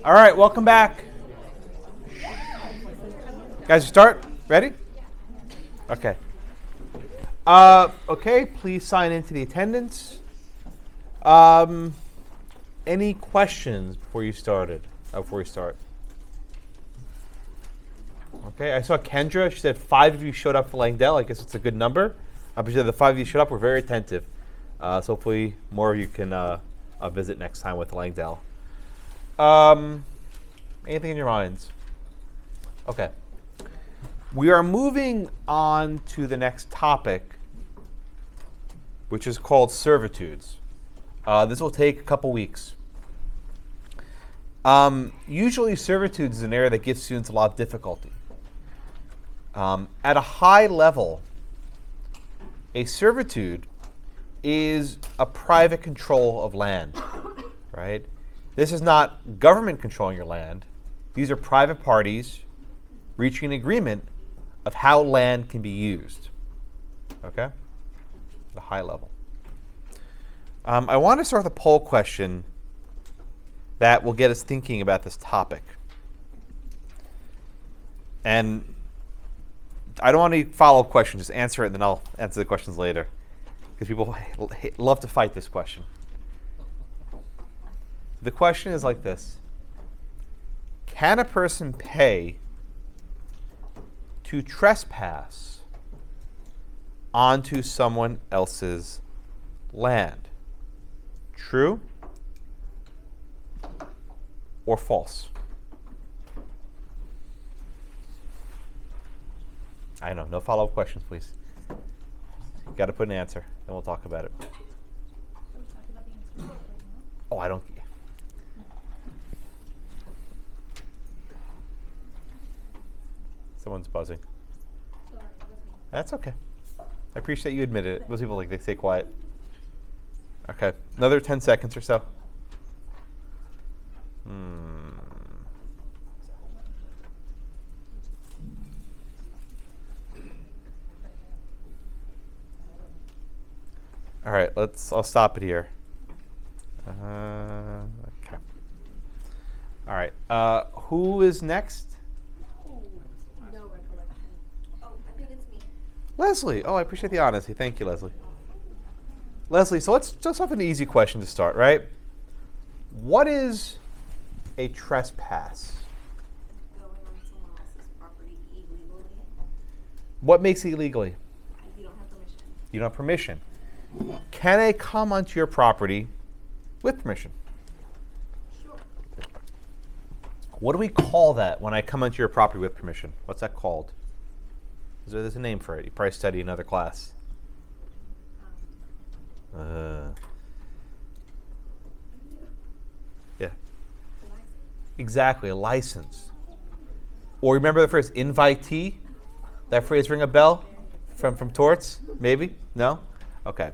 All right, welcome back. Guys, start. Ready? Okay. Okay, please sign into the attendance. Any questions before you started? Before we start. Okay, I saw Kendra. She said 5 of you showed up for Langdell. I guess it's a good number. I'm sure the 5 of you showed up. We're very attentive. So hopefully more of you can visit next time with Langdell. Anything in your minds? Okay. We are moving on to the next topic, which is called servitudes. This will take a couple weeks. Usually servitudes is an area that gives students a lot of difficulty. At a high level, a servitude is a private control of land, right? This is not government controlling your land. These are private parties reaching an agreement of how land can be used, okay? At a high level. I want to start with a poll question that will get us thinking about this topic. And I don't want any follow-up questions. Just answer it, and then I'll answer the questions later. Because people love to fight this question. The question is like this. Can a person pay to trespass onto someone else's land? True or false? I know, no follow-up questions, please. You got to put an answer, then we'll talk about it. Oh, I don't. Someone's buzzing. That's okay. I appreciate you admitted it. Most people they stay quiet. Okay, another 10 seconds or so. All right, I'll stop it here. Okay. All right, who is next? No recollection. Oh, I think it's me. Leslie. Oh, I appreciate the honesty. Thank you, Leslie. Leslie, so let's just have an easy question to start, right? What is a trespass? Going on someone else's property illegally. What makes it illegally? You don't have permission. You don't have permission. Can I come onto your property with permission? Sure. What do we call that when I come onto your property with permission? What's that called? There's a name for it. You probably study another class. Yeah. Exactly, a license. Or remember the phrase invitee? That phrase ring a bell from torts? Maybe? No? Okay.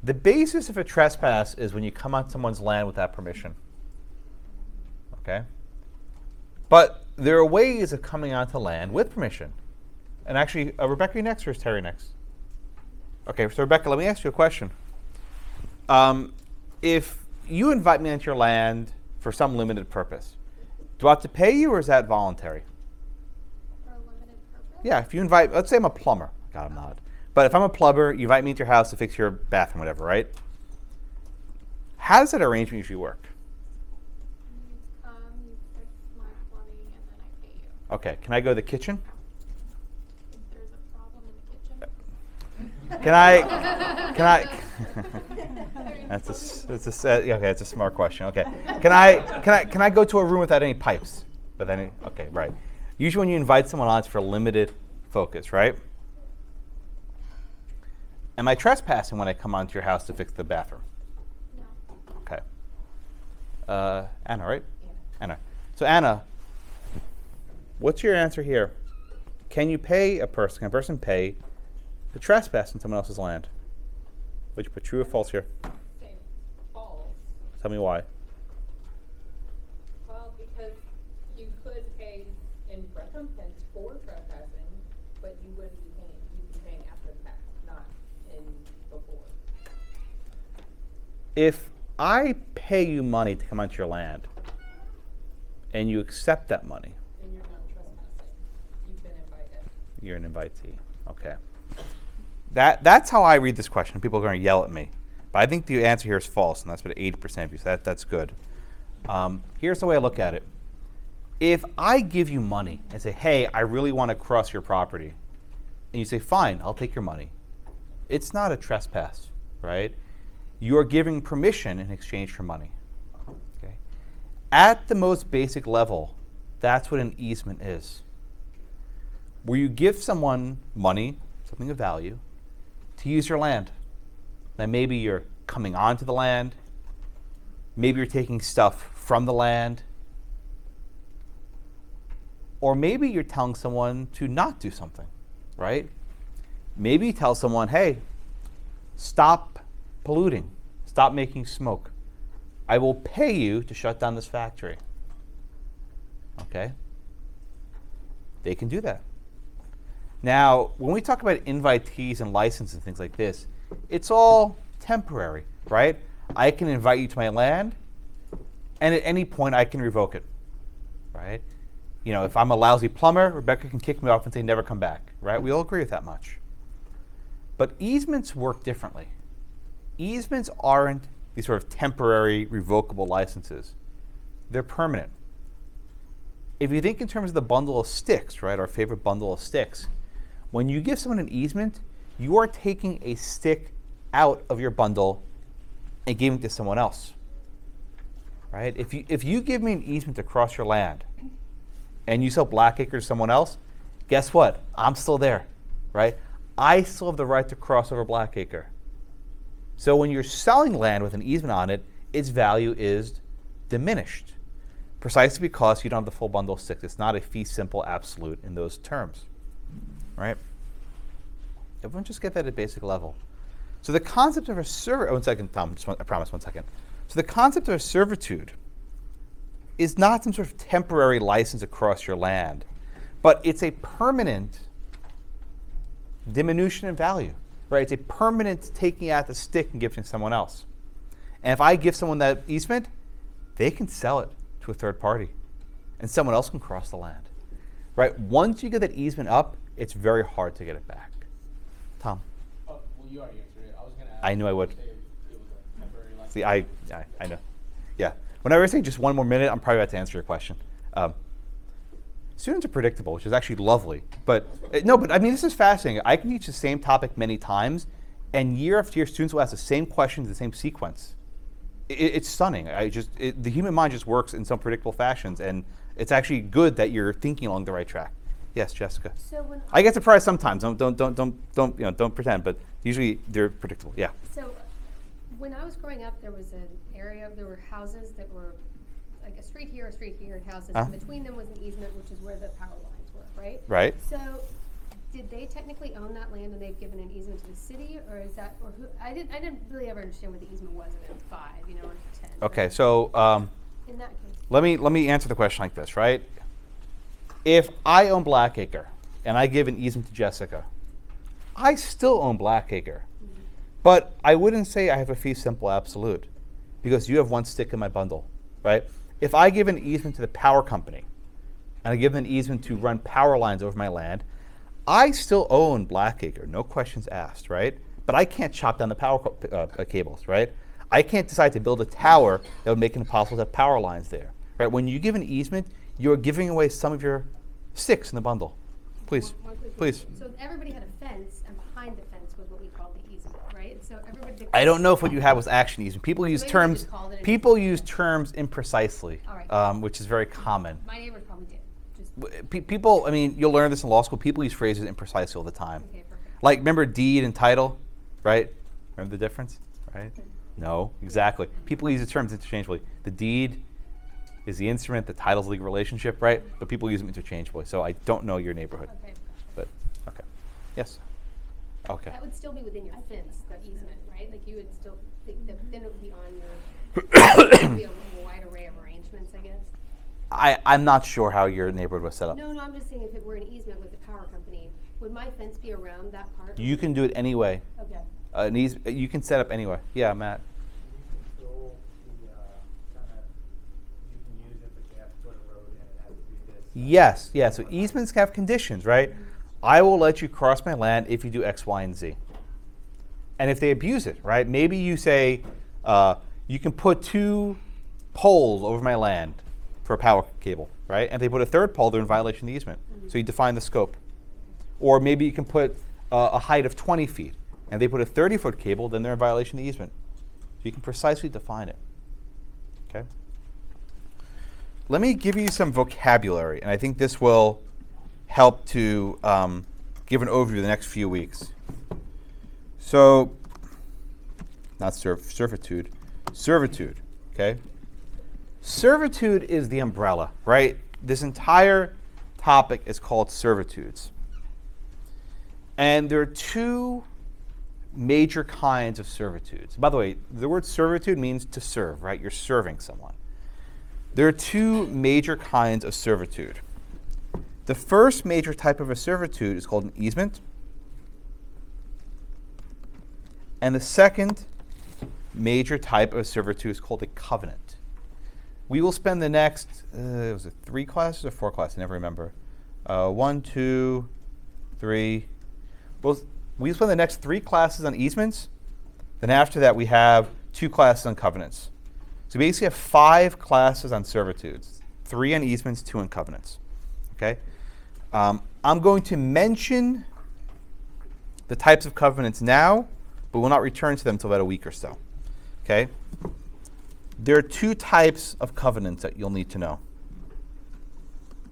The basis of a trespass is when you come on someone's land without permission. Okay? But there are ways of coming onto land with permission. And actually, Rebecca, you next or is Terry next? Okay, so Rebecca, let me ask you a question. If you invite me onto your land for some limited purpose, do I have to pay you or is that voluntary? For a limited purpose? Yeah, if you invite, let's say I'm a plumber. God, I'm not. But if I'm a plumber, you invite me into your house to fix your bathroom, whatever, right? How does that arrangement usually work? You come, you fix my plumbing, and then I pay you. Okay, can I go to the kitchen? If there's a problem in the kitchen. Can I? That's a smart question. Okay, can I go to a room without any pipes? Okay, right. Usually when you invite someone on, it's for a limited focus, right? Am I trespassing when I come onto your house to fix the bathroom? No. Okay. Anna, right? Anna. So Anna, what's your answer here? Can a person pay to trespass on someone else's land? Would you put true or false here? Say false. Tell me why. Well, because you could pay in recompense for trespassing, but you wouldn't be paying. You'd be paying after the fact, not in before. If I pay you money to come onto your land, and you accept that money, And you're not trespassing. You've been invited. you're an invitee. Okay. That's how I read this question. People are going to yell at me. But I think the answer here is false, and that's about 80% of you, so that's good. Here's the way I look at it. If I give you money and say, hey, I really want to cross your property, and you say, fine, I'll take your money, it's not a trespass, right? You're giving permission in exchange for money. Okay? At the most basic level, that's what an easement is. Where you give someone money, something of value, to use your land. Now maybe you're coming onto the land, maybe you're taking stuff from the land, or maybe you're telling someone to not do something, right? Maybe you tell someone, hey, stop polluting, stop making smoke. I will pay you to shut down this factory. Okay? They can do that. Now, when we talk about invitees and licenses and things like this, it's all temporary, right? I can invite you to my land, and at any point I can revoke it, right? You know, if I'm a lousy plumber, Rebecca can kick me off and say never come back, right? We all agree with that much. But easements work differently. Easements aren't these sort of temporary revocable licenses. They're permanent. If you think in terms of the bundle of sticks, right, our favorite bundle of sticks, when you give someone an easement, you are taking a stick out of your bundle and giving it to someone else, right? If you give me an easement to cross your land and you sell Blackacre to someone else, guess what? I'm still there, right? I still have the right to cross over Blackacre. So when you're selling land with an easement on it, its value is diminished, precisely because you don't have the full bundle of sticks. It's not a fee simple absolute in those terms, right? Everyone just get that at basic level. So the concept of a servitude, one second, Tom, I promise, one second. So the concept of a servitude is not some sort of temporary license across your land, but it's a permanent diminution in value, right? It's a permanent taking out the stick and giving it to someone else. And if I give someone that easement, they can sell it to a third party, and someone else can cross the land, right? Once you get that easement up, it's very hard to get it back. Tom? Oh, well, you already answered it. I was going to ask. I knew I would. Say it was a temporary license. See, I know. Yeah. When I was saying just one more minute, I'm probably about to answer your question. Students are predictable, which is actually lovely. But no, but I mean, this is fascinating. I can teach the same topic many times, and year after year, students will ask the same questions, the same sequence. It's stunning. The human mind just works in some predictable fashions, and it's actually good that you're thinking along the right track. Yes, Jessica. So when I get surprised sometimes. Don't pretend. But usually they're predictable. Yeah. So when I was growing up, there was an area. There were houses that were like a street here, and houses. Uh-huh. And between them was an easement, which is where the power lines were, right? Right. So did they technically own that land, and they've given an easement to the city, or is that, or who? I didn't really ever understand what the easement was in 5, or 10. Okay. So In that case. let me answer the question like this, right? If I own Blackacre and I give an easement to Jessica, I still own Blackacre. But I wouldn't say I have a fee simple absolute, because you have one stick in my bundle, right? If I give an easement to the power company and I give them an easement to run power lines over my land, I still own Blackacre, no questions asked, right? But I can't chop down the power cables, right? I can't decide to build a tower that would make it impossible to have power lines there, right? When you give an easement, you're giving away some of your sticks in the bundle. Please, One quick please. question. So everybody had a fence, and behind the fence was what we called the easement, right? So everybody. I don't know if what you had was action easement. People use maybe we terms. just called it an People easement. use terms imprecisely, All right. which is very common. My neighbors probably did. Just People, I mean, you'll learn this in law school. People use phrases imprecisely all the time. okay, perfect. Like, remember deed and title? right? Remember the difference, right? No, exactly. People use the terms interchangeably. The deed is the instrument, the title's the legal relationship, right? But people use them interchangeably. So I don't know your neighborhood. Okay. But, okay. Yes? Okay. That would still be within your fence, the easement, right? Like you would still, then it would be on your, it would be a wide array of arrangements, I guess. I'm not sure how your neighborhood was set up. No, I'm just saying if it were an easement with the power company, would my fence be around that part? You can do it anyway. Okay. You can set up anyway. Yeah, Matt. You can control the, kinda, you can use it, but you have to put a road in, it has to be this. Yes, yeah. So easements have conditions, right? I will let you cross my land if you do X, Y, and Z. And if they abuse it, right? Maybe you say you can put 2 poles over my land for a power cable, right? And if they put a 3rd pole, they're in violation of the easement. So you define the scope. Or maybe you can put a height of 20 feet, and they put a 30-foot cable, then they're in violation of the easement. So you can precisely define it. Okay. Let me give you some vocabulary, and I think this will help to give an overview of the next few weeks. So, not servitude, servitude, okay? Servitude is the umbrella, right? This entire topic is called servitudes. And there are 2 major kinds of servitudes. By the way, the word servitude means to serve, right? You're serving someone. There are 2 major kinds of servitude. The first major type of a servitude is called an easement. And the second major type of servitude is called a covenant. We will spend the next, was it 3 classes or 4 classes? I never remember. 1, 2, 3. We spend the next 3 classes on easements. Then after that, we have 2 classes on covenants. So we basically have 5 classes on servitudes, 3 on easements, 2 on covenants. Okay. I'm going to mention the types of covenants now, but we'll not return to them until about a week or so. Okay. There are 2 types of covenants that you'll need to know.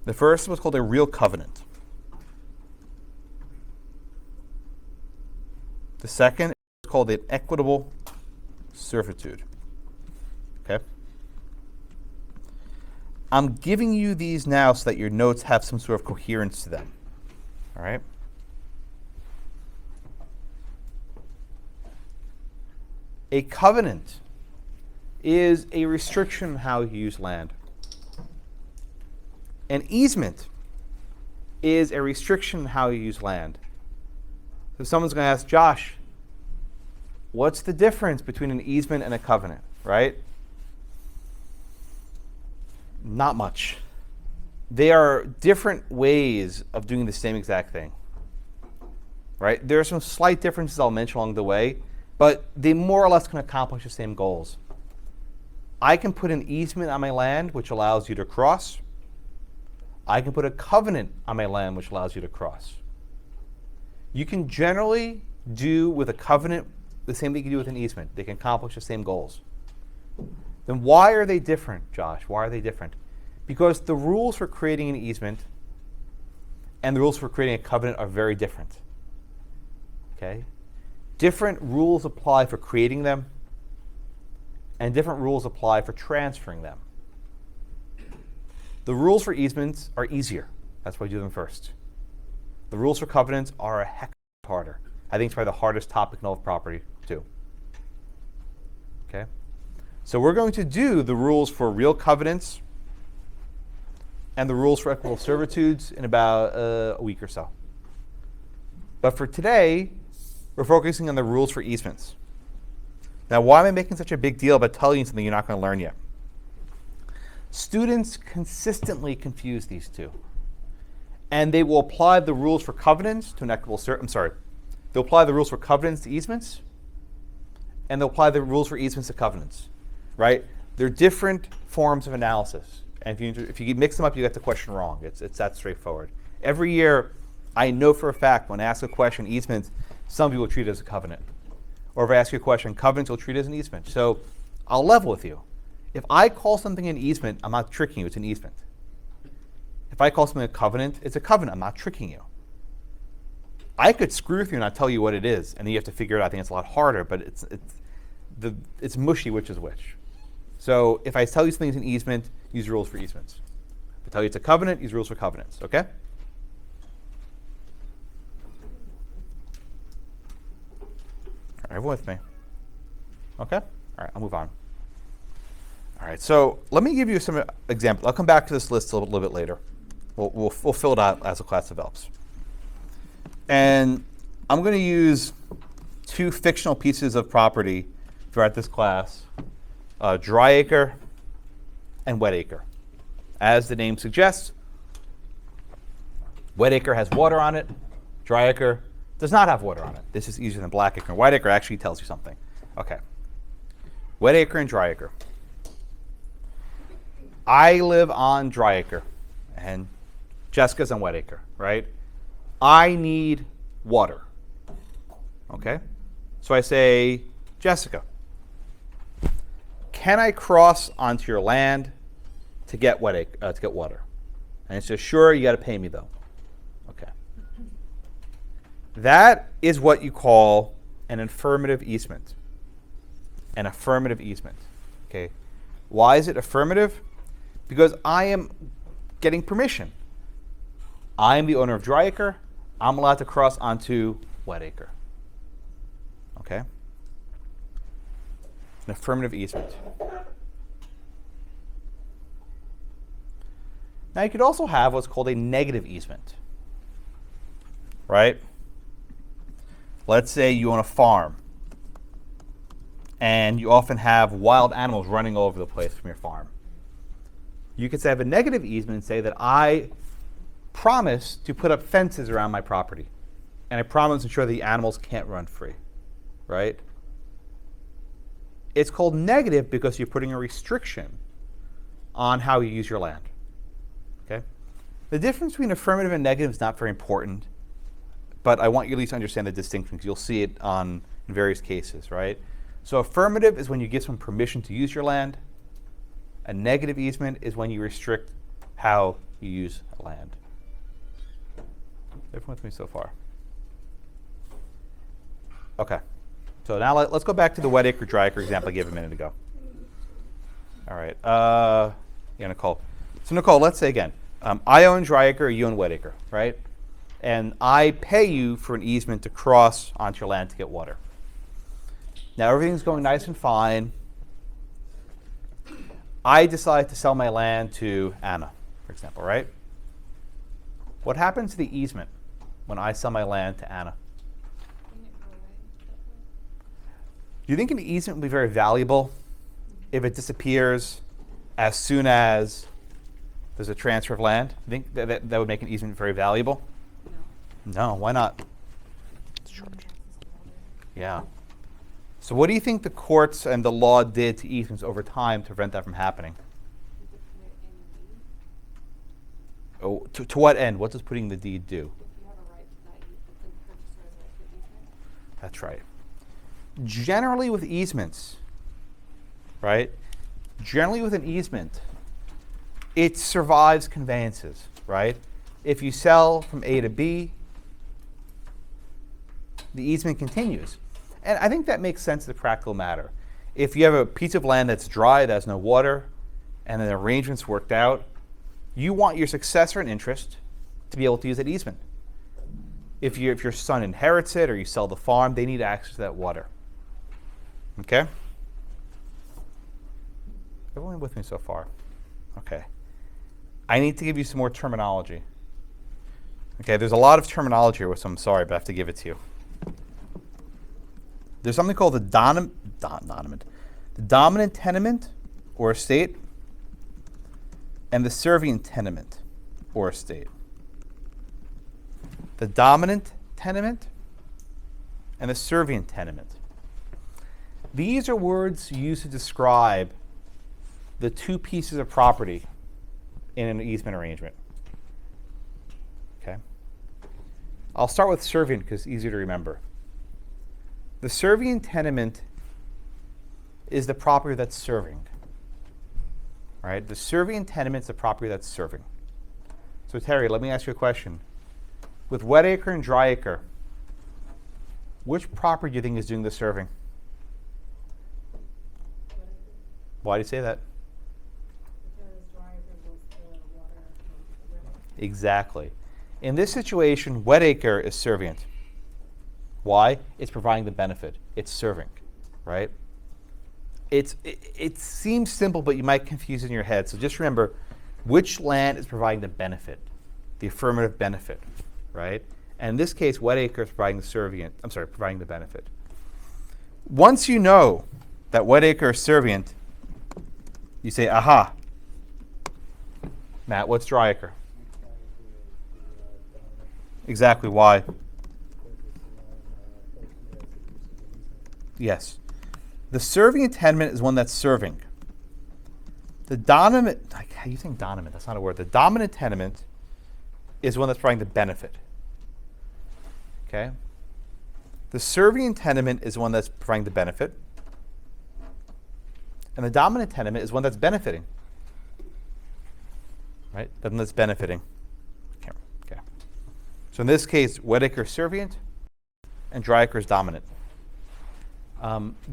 The first was called a real covenant. The second is called an equitable servitude. Okay? I'm giving you these now so that your notes have some sort of coherence to them. All right? A covenant is a restriction on how you use land. An easement is a restriction on how you use land. So someone's going to ask, Josh, what's the difference between an easement and a covenant, right? Not much. They are different ways of doing the same exact thing, right? There are some slight differences I'll mention along the way, but they more or less can accomplish the same goals. I can put an easement on my land, which allows you to cross. I can put a covenant on my land, which allows you to cross. You can generally do with a covenant the same thing you do with an easement. They can accomplish the same goals. Then why are they different, Josh? Why are they different? Because the rules for creating an easement and the rules for creating a covenant are very different. Okay? Different rules apply for creating them, and different rules apply for transferring them. The rules for easements are easier. That's why we do them first. The rules for covenants are a heck of harder. I think it's probably the hardest topic in all of property, too. Okay? So we're going to do the rules for real covenants and the rules for equitable servitudes in about a week or so. But for today, we're focusing on the rules for easements. Now, why am I making such a big deal about telling you something you're not going to learn yet? Students consistently confuse these 2. And they will apply the rules for covenants to an equitable they'll apply the rules for covenants to easements, and they'll apply the rules for easements to covenants, right? They're different forms of analysis. And if you mix them up, you get the question wrong. It's that straightforward. Every year, I know for a fact when I ask a question, easements, some people treat it as a covenant. Or if I ask you a question, covenants will treat it as an easement. So I'll level with you. If I call something an easement, I'm not tricking you, it's an easement. If I call something a covenant, it's a covenant, I'm not tricking you. I could screw with you and not tell you what it is, and then you have to figure it out. I think it's a lot harder, but it's mushy which is which. So if I tell you something's an easement, use rules for easements. If I tell you it's a covenant, use rules for covenants. Okay? Are everyone with me? Okay? All right, I'll move on. All right, so let me give you some examples. I'll come back to this list a little bit later. We'll fill it out as the class develops. And I'm going to use two fictional pieces of property throughout this class, dry acre and wet acre. As the name suggests, wet acre has water on it. Dry acre does not have water on it. This is easier than black acre. White acre actually tells you something. Okay. Wet acre and dry acre. I live on dry acre, and Jessica's on wet acre, right? I need water. Okay? So I say, Jessica, can I cross onto your land to get to get water? And it says, sure, you got to pay me though. Okay. That is what you call an affirmative easement. An affirmative easement. Okay. Why is it affirmative? Because I am getting permission. I am the owner of dry acre. I'm allowed to cross onto wet acre. Okay? An affirmative easement. Now you could also have what's called a negative easement. Right? Let's say you own a farm and you often have wild animals running all over the place from your farm. You could say I have a negative easement and say that I promise to put up fences around my property. And I promise to ensure the animals can't run free. Right? It's called negative because you're putting a restriction on how you use your land. Okay? The difference between affirmative and negative is not very important, but I want you at least to understand the distinction because you'll see it in various cases, right? So affirmative is when you give someone permission to use your land. A negative easement is when you restrict how you use land. Everyone with me so far? Okay. So now let's go back to the wet acre, dry acre example I gave a minute ago. All right. Yeah, Nicole. So Nicole, let's say again, I own dry acre, you own wet acre, right? And I pay you for an easement to cross onto your land to get water. Now everything's going nice and fine. I decide to sell my land to Anna, for example, right? What happens to the easement when I sell my land to Anna? Do you think an easement will be very valuable if it disappears as soon as there's a transfer of land? You think that would make an easement very valuable? No, why not? It's short. Yeah. So what do you think the courts and the law did to easements over time to prevent that from happening? Oh, to what end? What does putting the deed do? That's right. Generally with easements, right? Generally with an easement, it survives conveyances, right? If you sell from A to B, the easement continues. And I think that makes sense as a practical matter. If you have a piece of land that's dry, that has no water, and an arrangement's worked out, you want your successor in interest to be able to use that easement. If your son inherits it or you sell the farm, they need access to that water. Okay? Everyone with me so far? Okay. I need to give you some more terminology. Okay, there's a lot of terminology here, which I'm sorry, but I have to give it to you. There's something called the dominant tenement or estate and the servient tenement or estate. The dominant tenement and the servient tenement. These are words used to describe the two pieces of property in an easement arrangement. Okay? I'll start with servient because it's easier to remember. The servient tenement is the property that's serving. Right? The servient tenement is the property that's serving. So Terry, let me ask you a question. With wet acre and dry acre, Which property do you think is doing the serving? Why do you say that? Because dry acre was the water from the river. Exactly. In this situation, wet acre is servient. Why? It's providing the benefit. It's serving, right? It seems simple, but you might confuse it in your head. So just remember, which land is providing the benefit, the affirmative benefit, right? And in this case, wet acre is providing the providing the benefit. Once you know that wet acre is servient, you say, aha. Matt, what's dry acre? Exactly, why? Yes. The servient tenement is one that's serving. The dominant, how do you think dominant? That's not a word. The dominant tenement is one that's providing the benefit. Okay? The servient tenement is one that's providing the benefit. And the dominant tenement is one that's benefiting. Right? The one that's benefiting. Okay. So in this case, wet acre is servient and dry acre is dominant.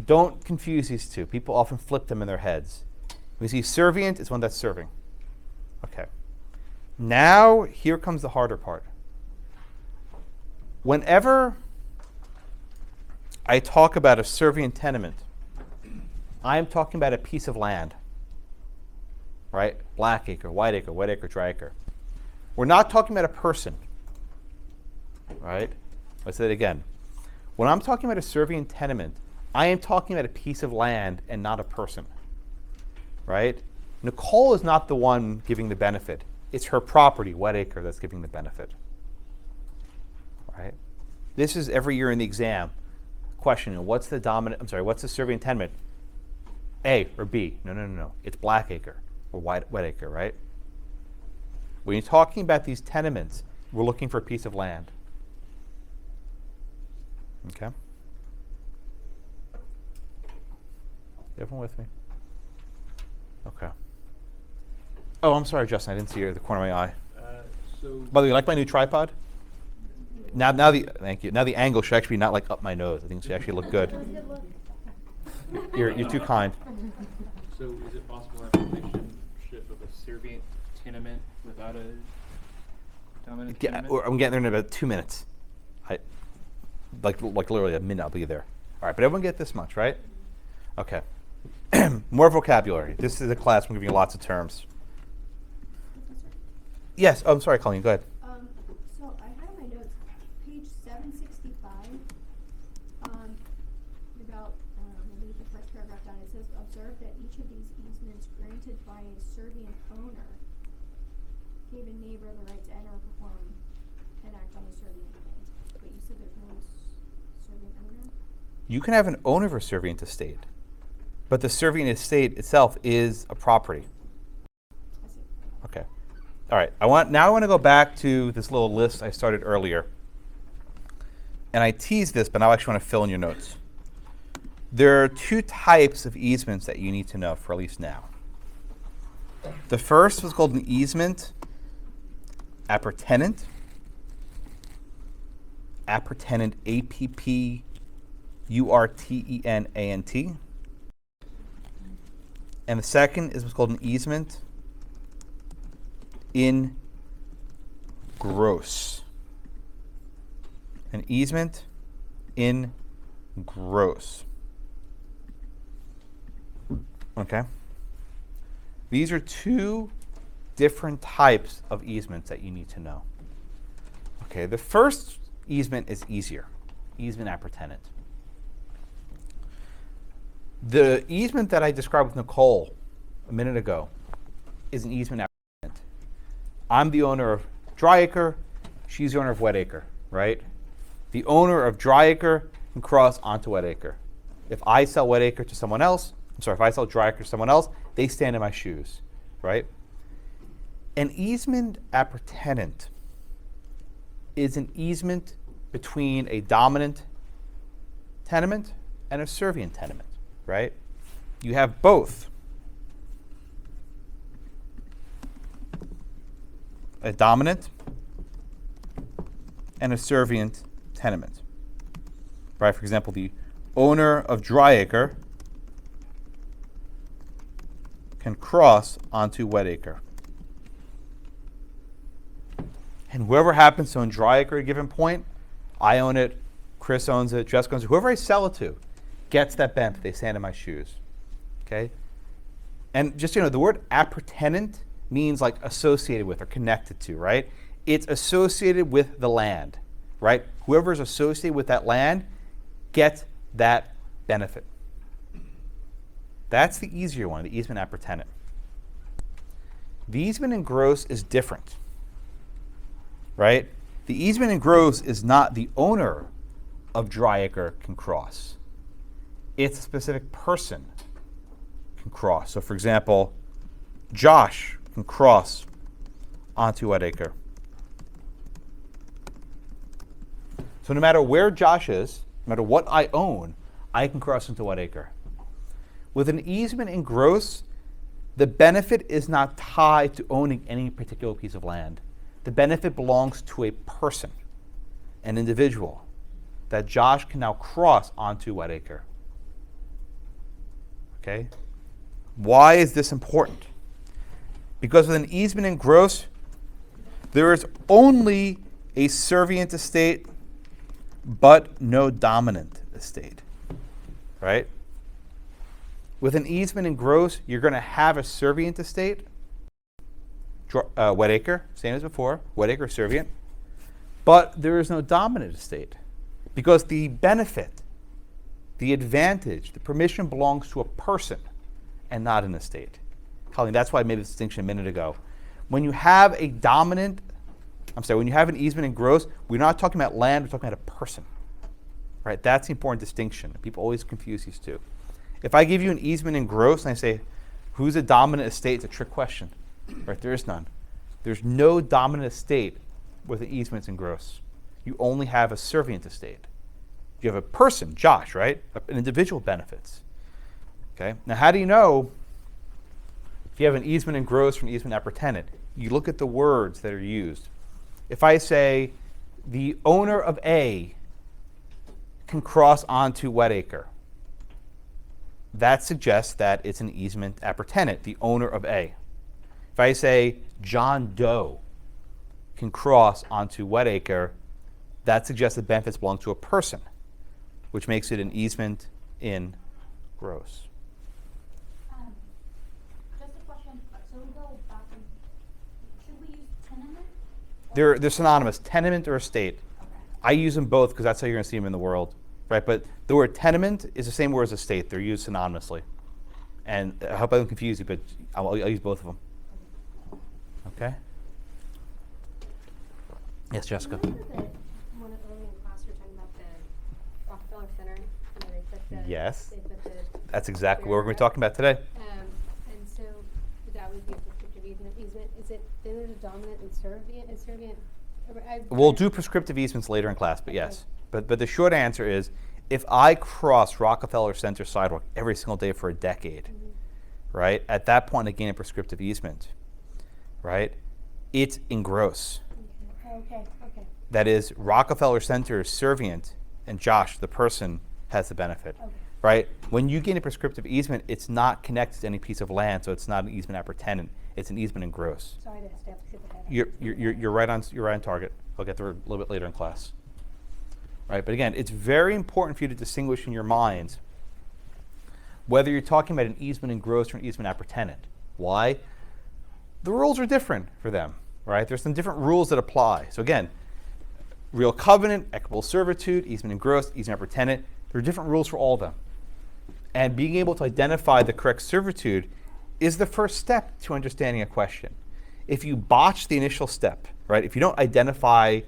Don't confuse these two. People often flip them in their heads. We see servient is one that's serving. Okay. Now, here comes the harder part. Whenever I talk about a servient tenement, I am talking about a piece of land. Right? Black acre, white acre, wet acre, dry acre. We're not talking about a person. Right? Let's say it again. When I'm talking about a servient tenement, I am talking about a piece of land and not a person. Right? Nicole is not the one giving the benefit. It's her property, wet acre, that's giving the benefit. Right? This is every year in the exam. Question, what's the servient tenement? A or B? No. It's black acre or wet acre, right? When you're talking about these tenements, we're looking for a piece of land. Okay? Everyone with me? Okay. Oh, I'm sorry, Justin. I didn't see you at the corner of my eye. By the way, you like my new tripod? Thank you. Now the angle should actually be not like up my nose. I think it should actually look good. You're too kind. So is it possible to have a relationship of a servient tenement without a dominant tenement? I'm getting there in about 2 minutes. Like literally a minute, I'll be there. All right, but everyone get this much, right? Okay. More vocabulary. This is a class I'm giving you lots of terms. Yes. Oh, I'm sorry, Colleen. Go ahead. So I have my notes, page 765, about, maybe the first paragraph down, it says, observe that each of these easements granted by a servient owner gave a neighbor the right to enter or perform and act on the servient land. But you said there's no servient owner? You can have an owner of a servient estate, but the servient estate itself is a property. I see. Okay. All right. I want to go back to this little list I started earlier. And I teased this, but now I actually want to fill in your notes. There are two types of easements that you need to know, for at least now. The first was called an easement appurtenant. Appurtenant, Appurtenant. And the second is what's called an easement in gross. An easement in gross. Okay? These are two different types of easements that you need to know. Okay, the first easement is easier. Easement appurtenant. The easement that I described with Nicole a minute ago is an easement appurtenant. I'm the owner of dry acre, she's the owner of wet acre, right? The owner of dry acre can cross onto wet acre. If I sell wet acre to someone else, if I sell dry acre to someone else, they stand in my shoes, right? An easement appurtenant is an easement between a dominant tenement and a servient tenement, right? You have both. A dominant and a servient tenement. right? For example, the owner of dry acre can cross onto wet acre. And whoever happens to own dry acre at a given point, I own it, Chris owns it, Jessica owns it, whoever I sell it to gets that benefit. They stand in my shoes. Okay? And just, the word appertenant means like associated with or connected to, right? It's associated with the land, right? Whoever is associated with that land gets that benefit. That's the easier one, the easement appertenant. The easement in gross is different, right? The easement in gross is not the owner of dry acre can cross. It's a specific person can cross. So for example, Josh can cross onto wet acre. So no matter where Josh is, no matter what I own, I can cross into wet acre. With an easement in gross, the benefit is not tied to owning any particular piece of land. The benefit belongs to a person, an individual, that Josh can now cross onto wet acre. Okay? Why is this important? Because with an easement in gross, there is only a servient estate, but no dominant estate. Right? With an easement in gross, you're going to have a servient estate, wet acre, same as before, wet acre servient, but there is no dominant estate because the benefit, the advantage, the permission belongs to a person and not an estate. Colleen, that's why I made the distinction a minute ago. When you have an easement in gross, we're not talking about land, we're talking about a person. Right? That's the important distinction. People always confuse these two. If I give you an easement in gross and I say, who's a dominant estate? It's a trick question. Right? There is none. There's no dominant estate with an easement in gross. You only have a servient estate. You have a person, Josh, right? An individual benefits. Okay? Now, how do you know if you have an easement in gross from easement appertenant? You look at the words that are used. If I say, the owner of A can cross onto wet acre, that suggests that it's an easement appertenant, the owner of A. If I say John Doe can cross onto wet acre, that suggests the benefits belong to a person, which makes it an easement in gross. Just a question, so we go back and, should we use tenement? They're synonymous, tenement or estate. Okay. I use them both because that's how you're going to see them in the world. Right, but the word tenement is the same word as estate. They're used synonymously. And I hope I don't confuse you, but I'll use both of them. Okay? Yes, Jessica. Remember that one early in class we were talking about the Rockefeller Center, and they put the Yes. they put the That's exactly what we're going to be talking about today. and so that would be a prescriptive easement. Is it then there's a dominant and servient? We'll do prescriptive easements later in class, but yes. But the short answer is, if I cross Rockefeller Center sidewalk every single day for a decade, right, at that point I gain a prescriptive easement, right? It's in gross. Okay. That is, Rockefeller Center is servient, and Josh, the person, has the benefit. Okay. Right? When you gain a prescriptive easement, it's not connected to any piece of land, so it's not an easement appertenant. It's an easement in gross. Sorry to step ahead. You're right on target. I'll get there a little bit later in class. Right? But again, it's very important for you to distinguish in your minds whether you're talking about an easement in gross or an easement appertenant. Why? The rules are different for them. Right? There's some different rules that apply. So again, real covenant, equitable servitude, easement in gross, easement appertenant. There are different rules for all of them. And being able to identify the correct servitude is the first step to understanding a question. If you botch the initial step, right? If you don't identify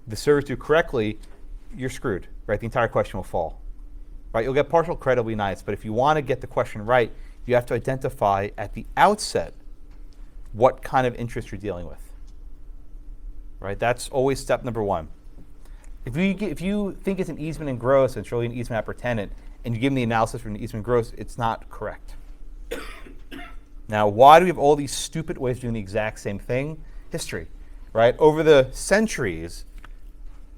the servitude correctly, you're screwed, right? The entire question will fall, right? You'll get partial credit, it'll be nice, but if you want to get the question right, you have to identify at the outset what kind of interest you're dealing with, right? That's always step number one. If you think it's an easement in gross and it's really an easement appertenant, and you give them the analysis for an easement in gross, it's not correct. Now, why do we have all these stupid ways of doing the exact same thing? History, right? Over the centuries,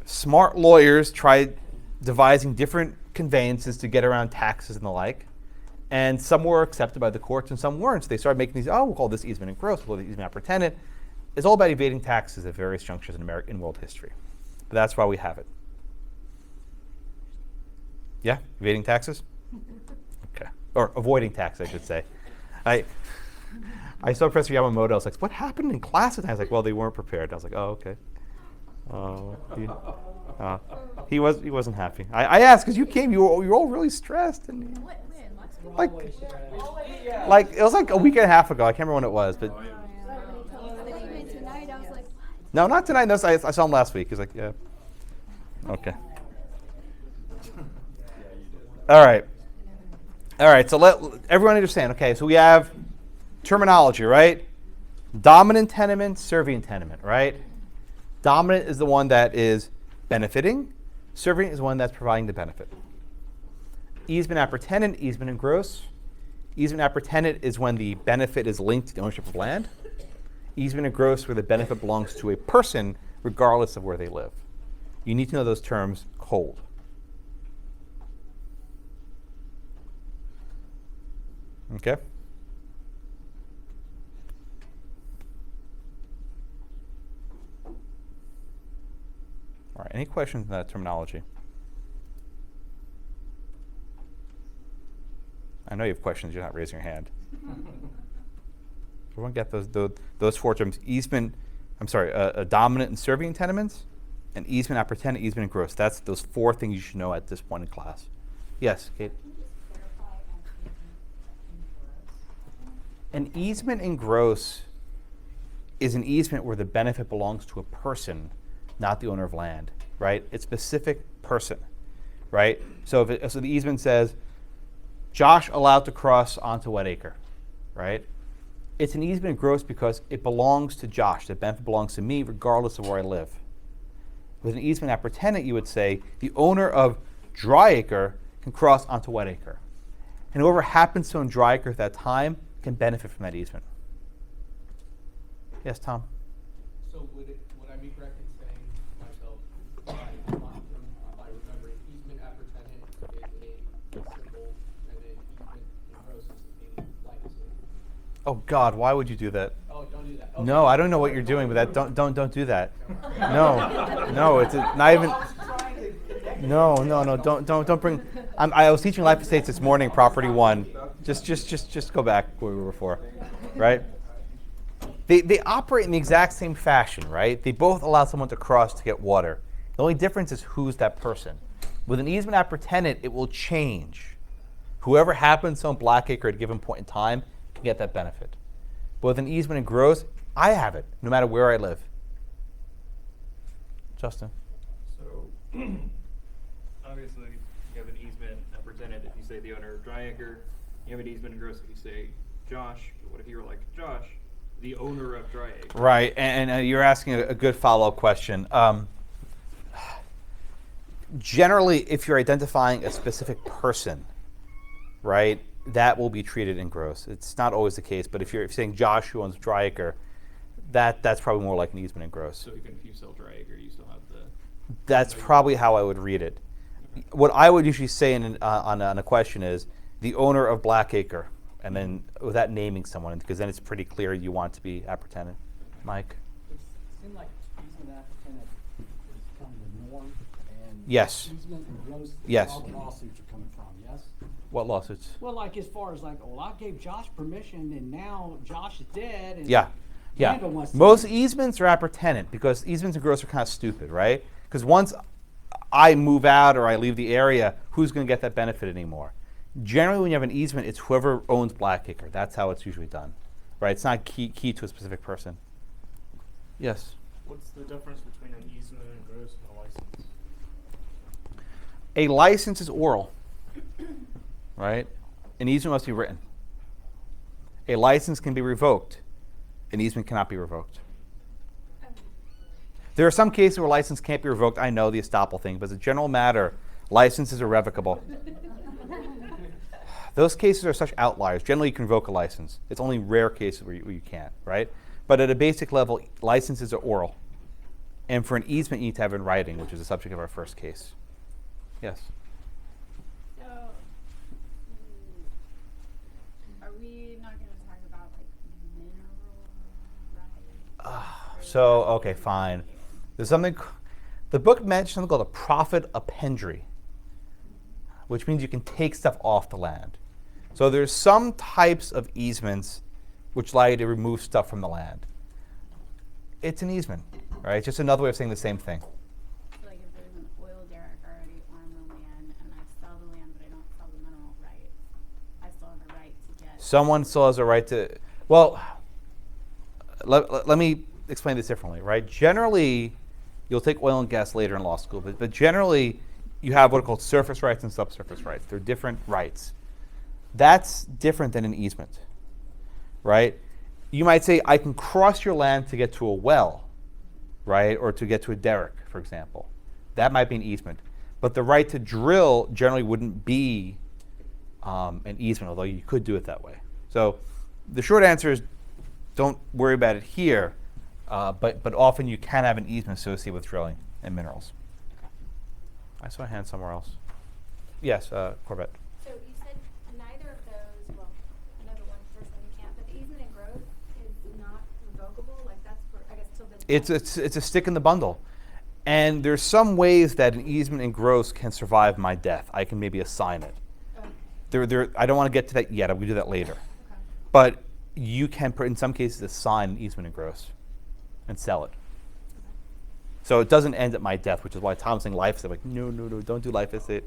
smart lawyers tried devising different conveyances to get around taxes and the like. And some were accepted by the courts and some weren't. So they started making these, we'll call this easement in gross, we'll call this easement appertenant. It's all about evading taxes at various junctures in world history. But that's why we have it. Yeah? Evading taxes? Okay. Or avoiding tax, I should say. I saw Professor Yamamoto. I was like, what happened in class? And I was like, well, they weren't prepared. I was like, oh, okay. He wasn't happy. I asked because you came. You were all really stressed. And like it was like a week and a half ago. I can't remember when it was. But Tonight, I was like, no, not tonight. No, I saw him last week. He's like, yeah. Okay. All right. So let everyone understand. Okay, so we have terminology, right? Dominant tenement, servient tenement, right? Dominant is the one that is benefiting. Servient is the one that's providing the benefit. Easement appertenant, easement in gross. Easement appertenant is when the benefit is linked to the ownership of land. Easement in gross where the benefit belongs to a person regardless of where they live. You need to know those terms cold. Okay? All right, any questions on that terminology? I know you have questions, you're not raising your hand. Everyone get those four terms. Easement, dominant and servient tenements, and easement appertenant, easement and gross. That's those four things you should know at this point in class. Yes, Kate? An easement in gross is an easement where the benefit belongs to a person, not the owner of land, right? It's specific person, right? So so the easement says, Josh allowed to cross onto Wet Acre, right? It's an easement in gross because it belongs to Josh. The benefit belongs to me regardless of where I live. With an easement appertenant, you would say the owner of Dry Acre can cross onto Wet Acre. And whoever happens to own Dry Acre at that time can benefit from that easement. Yes, Tom? So would I be correct in saying to myself, by remembering easement appertenant is a symbol, and then easement in gross is a license? Oh God, why would you do that? Oh, don't do that. Okay. No, I don't know what you're doing with that. Don't do that. No, it's not even. No, don't bring. I was teaching life estates this morning, property 1. Just go back where we were before, right? They operate in the exact same fashion, right? They both allow someone to cross to get water. The only difference is who's that person. With an easement appertenant, it will change. Whoever happens to own Blackacre at a given point in time can get that benefit. But with an easement in gross, I have it, no matter where I live. Justin? So, obviously, you have an easement appertenant if you say the owner of Dry Acre. You have an easement in gross if you say Josh. But what if you were like Josh, the owner of Dry Acre? Right, and you're asking a good follow-up question. Generally, if you're identifying a specific person, right, that will be treated in gross. It's not always the case, but if you're saying Josh who owns Dry Acre, that's probably more like an easement in gross. So even if you sell Dry Acre, you still have the... That's probably how I would read it. Okay. What I would usually say on a question is the owner of Blackacre, and then without naming someone, because then it's pretty clear you want it to be appertenant. Mike? It seems like easement appertenant is kind of the norm, and Yes. easement and gross, Yes. all the lawsuits are coming from, yes? What lawsuits? Well, like as far as like, well, I gave Josh permission and now Josh is dead and Yeah. Randall wants to Most do it. easements are appertenant because easements and gross are kind of stupid, right? Because once I move out or I leave the area, who's going to get that benefit anymore? Generally, when you have an easement, it's whoever owns Blackacre. That's how it's usually done, right? It's not key to a specific person. Yes? What's the difference between an easement and gross and a license? A license is oral, right? An easement must be written. A license can be revoked. An easement cannot be revoked. There are some cases where license can't be revoked. I know the estoppel thing, but as a general matter, licenses are revocable. Those cases are such outliers. Generally, you can revoke a license. It's only rare cases where you can't, right? But at a basic level, licenses are oral. And for an easement, you need to have it in writing, which is the subject of our first case. Yes. So, are we not gonna talk about like mineral rights? So, okay, fine. There's something, the book mentions something called a profit appendary, which means you can take stuff off the land. So there's some types of easements which allow you to remove stuff from the land. It's an easement, right? It's just another way of saying the same thing. So like if there's an oil derrick already on the land and I sell the land but I don't sell the mineral rights, I still have a right to get. Someone still has a right to, well, let me explain this differently, right? Generally, you'll take oil and gas later in law school, but generally, you have what are called surface rights and subsurface rights. They're different rights. That's different than an easement, right? You might say, I can cross your land to get to a well, right? Or to get to a derrick, for example. That might be an easement. But the right to drill generally wouldn't be an easement, although you could do it that way. So the short answer is don't worry about it here, but often you can have an easement associated with drilling and minerals. I saw a hand somewhere else. Yes, Corbett. So you said neither of those, well, another one, first one you can't, but the easement and growth is not revocable, like that's for, I guess, till the. It's a stick in the bundle. And there's some ways that an easement and growth can survive my death. I can maybe assign it. Okay. I don't want to get to that yet. We'll do that later. Okay. But you can, in some cases, assign an easement and growth and sell it. So it doesn't end at my death, which is why Tom's saying life estate. Like, no, don't do life estate.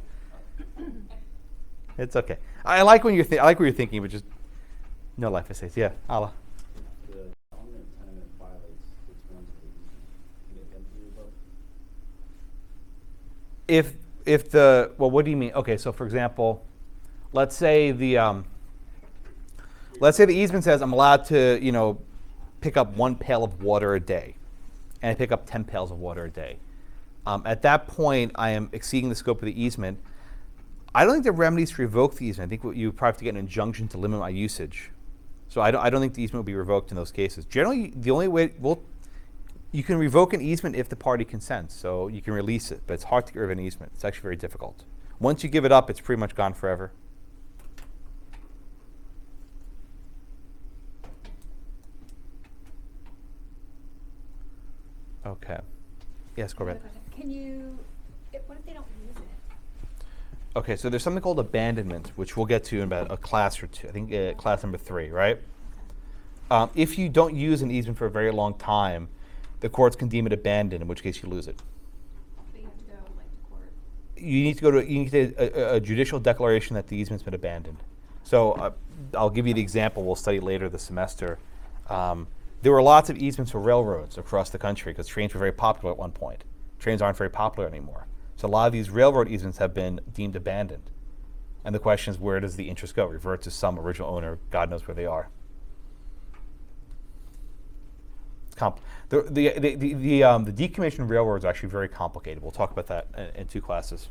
It's okay. I like when I like what you're thinking, but just no life estates. Yeah, Allah. The dominant tenant violates the terms of the easement. Can it then be revoked? If the, well, what do you mean? Okay, so for example, let's say the easement says I'm allowed to, pick up 1 pail of water a day, and I pick up 10 pails of water a day. At that point, I am exceeding the scope of the easement. I don't think the remedies to revoke the easement. I think you probably have to get an injunction to limit my usage. So I don't think the easement will be revoked in those cases. Generally, the only way, you can revoke an easement if the party consents, so you can release it, but it's hard to get rid of an easement. It's actually very difficult. Once you give it up, it's pretty much gone forever. Okay. Yes, Corbett. Can you, what if they don't use it? Okay, so there's something called abandonment, which we'll get to in about a class or two. I think class number 3, right? If you don't use an easement for a very long time, the courts can deem it abandoned, in which case you lose it. But you have to go to court. You need to get a judicial declaration that the easement's been abandoned. So I'll give you the example we'll study later this semester. There were lots of easements for railroads across the country because trains were very popular at one point. Trains aren't very popular anymore. So a lot of these railroad easements have been deemed abandoned. And the question is, where does the interest go? Revert to some original owner. God knows where they are. The decommissioned railroads are actually very complicated. We'll talk about that in 2 classes.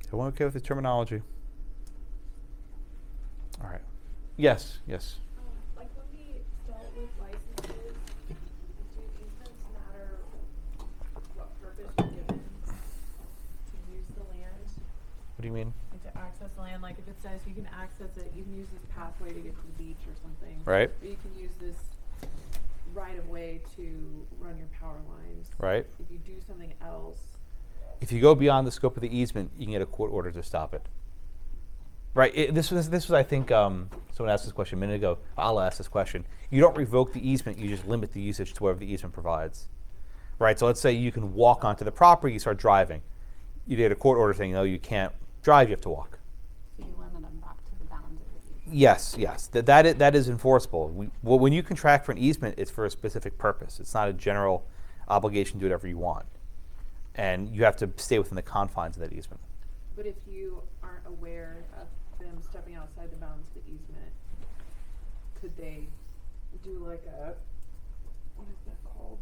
Everyone okay with the terminology? All right. Yes. Like when we sell with licenses, do easements matter what purpose you're given to use the land? What do you mean? And to access the land, like if it says you can access it, you can use this pathway to get to the beach or something. Right. Or you can use this right of way to run your power lines. Right. If you do something else. If you go beyond the scope of the easement, you can get a court order to stop it. Right. This was I think someone asked this question a minute ago. I'll ask this question. You don't revoke the easement. You just limit the usage to whatever the easement provides. Right. So let's say you can walk onto the property. You start driving. You get a court order saying, no, you can't drive. You have to walk. So you limit them back to the bounds of the easement. Yes. That is enforceable. When you contract for an easement, it's for a specific purpose. It's not a general obligation to do whatever you want. And you have to stay within the confines of that easement. But if you aren't aware of them stepping outside the bounds of the easement, could they do like a, what is that called?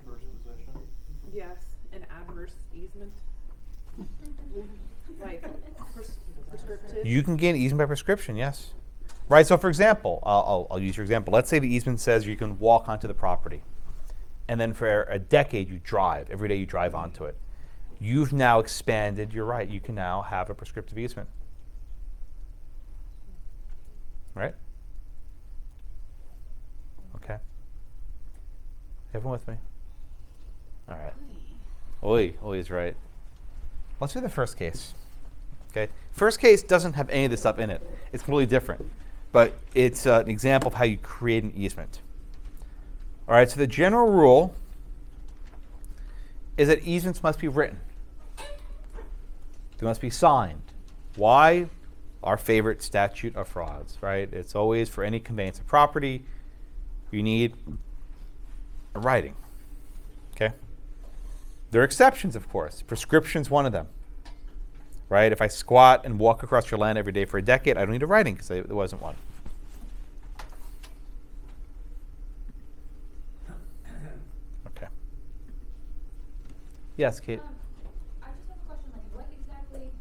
Adverse possession. Yes, an adverse easement? Like prescriptive? You can gain easement by prescription, yes. Right, so for example, I'll use your example. Let's say the easement says you can walk onto the property, and then for a decade you drive. Every day you drive onto it. You've now expanded your right. You can now have a prescriptive easement. Right? Okay. Everyone with me? All right. Oi is right. Let's do the first case. Okay. First case doesn't have any of this stuff in it. It's completely different. But it's an example of how you create an easement. All right, so the general rule is that easements must be written. They must be signed. Why? Our favorite statute of frauds, right? It's always for any conveyance of property, you need a writing. Okay? There are exceptions, of course. Prescription's one of them. Right? If I squat and walk across your land every day for a decade, I don't need a writing because there wasn't one. Okay. Yes, Kate? I just have a question, like, what exactly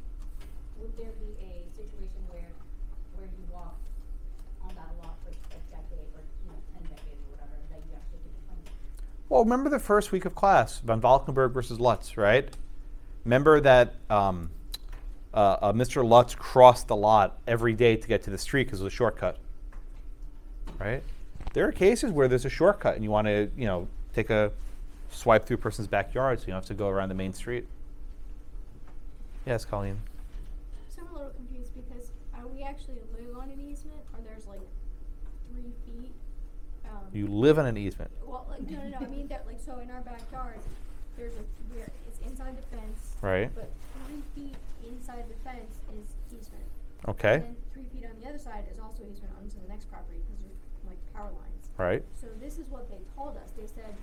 would there be a situation where you walk on that lot for a decade or, 10 decades or whatever, that you actually get the permit? Well, remember the first week of class, Van Valkenburg versus Lutz, right? Remember that Mr. Lutz crossed the lot every day to get to the street because it was a shortcut, right? There are cases where there's a shortcut and you want to, take a swipe through a person's backyard so you don't have to go around the main street. Yes, Colleen. So I'm a little confused because we actually live on an easement, or there's like 3 feet. You live on an easement. Well, like, no. I mean that, like, so in our backyard, it's inside the fence. Right. But 3 feet inside the fence is easement. Okay. And then 3 feet on the other side is also easement onto the next property because there's like power lines. Right. So this is what they told us. They said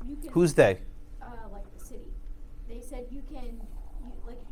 you can. Who's they? Like the city. They said if you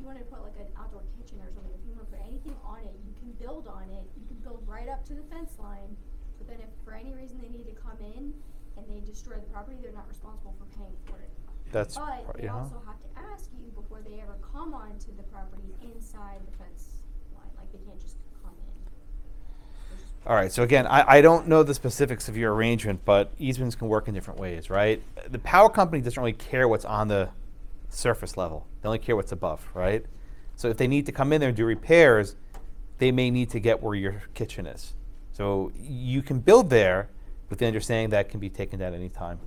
wanted to put like an outdoor kitchen or something, if you want to put anything on it, you can build on it. You can build right up to the fence line. But then if for any reason they need to come in and they destroy the property, they're not responsible for paying for it. That's But they yeah. also have to ask you before they ever come onto the property inside the fence line. Like they can't just come in. All right, so again, I don't know the specifics of your arrangement, but easements can work in different ways, right? The power company doesn't really care what's on the surface level. They only care what's above, right? So if they need to come in there and do repairs, they may need to get where your kitchen is. So you can build there with the understanding that can be taken down any time,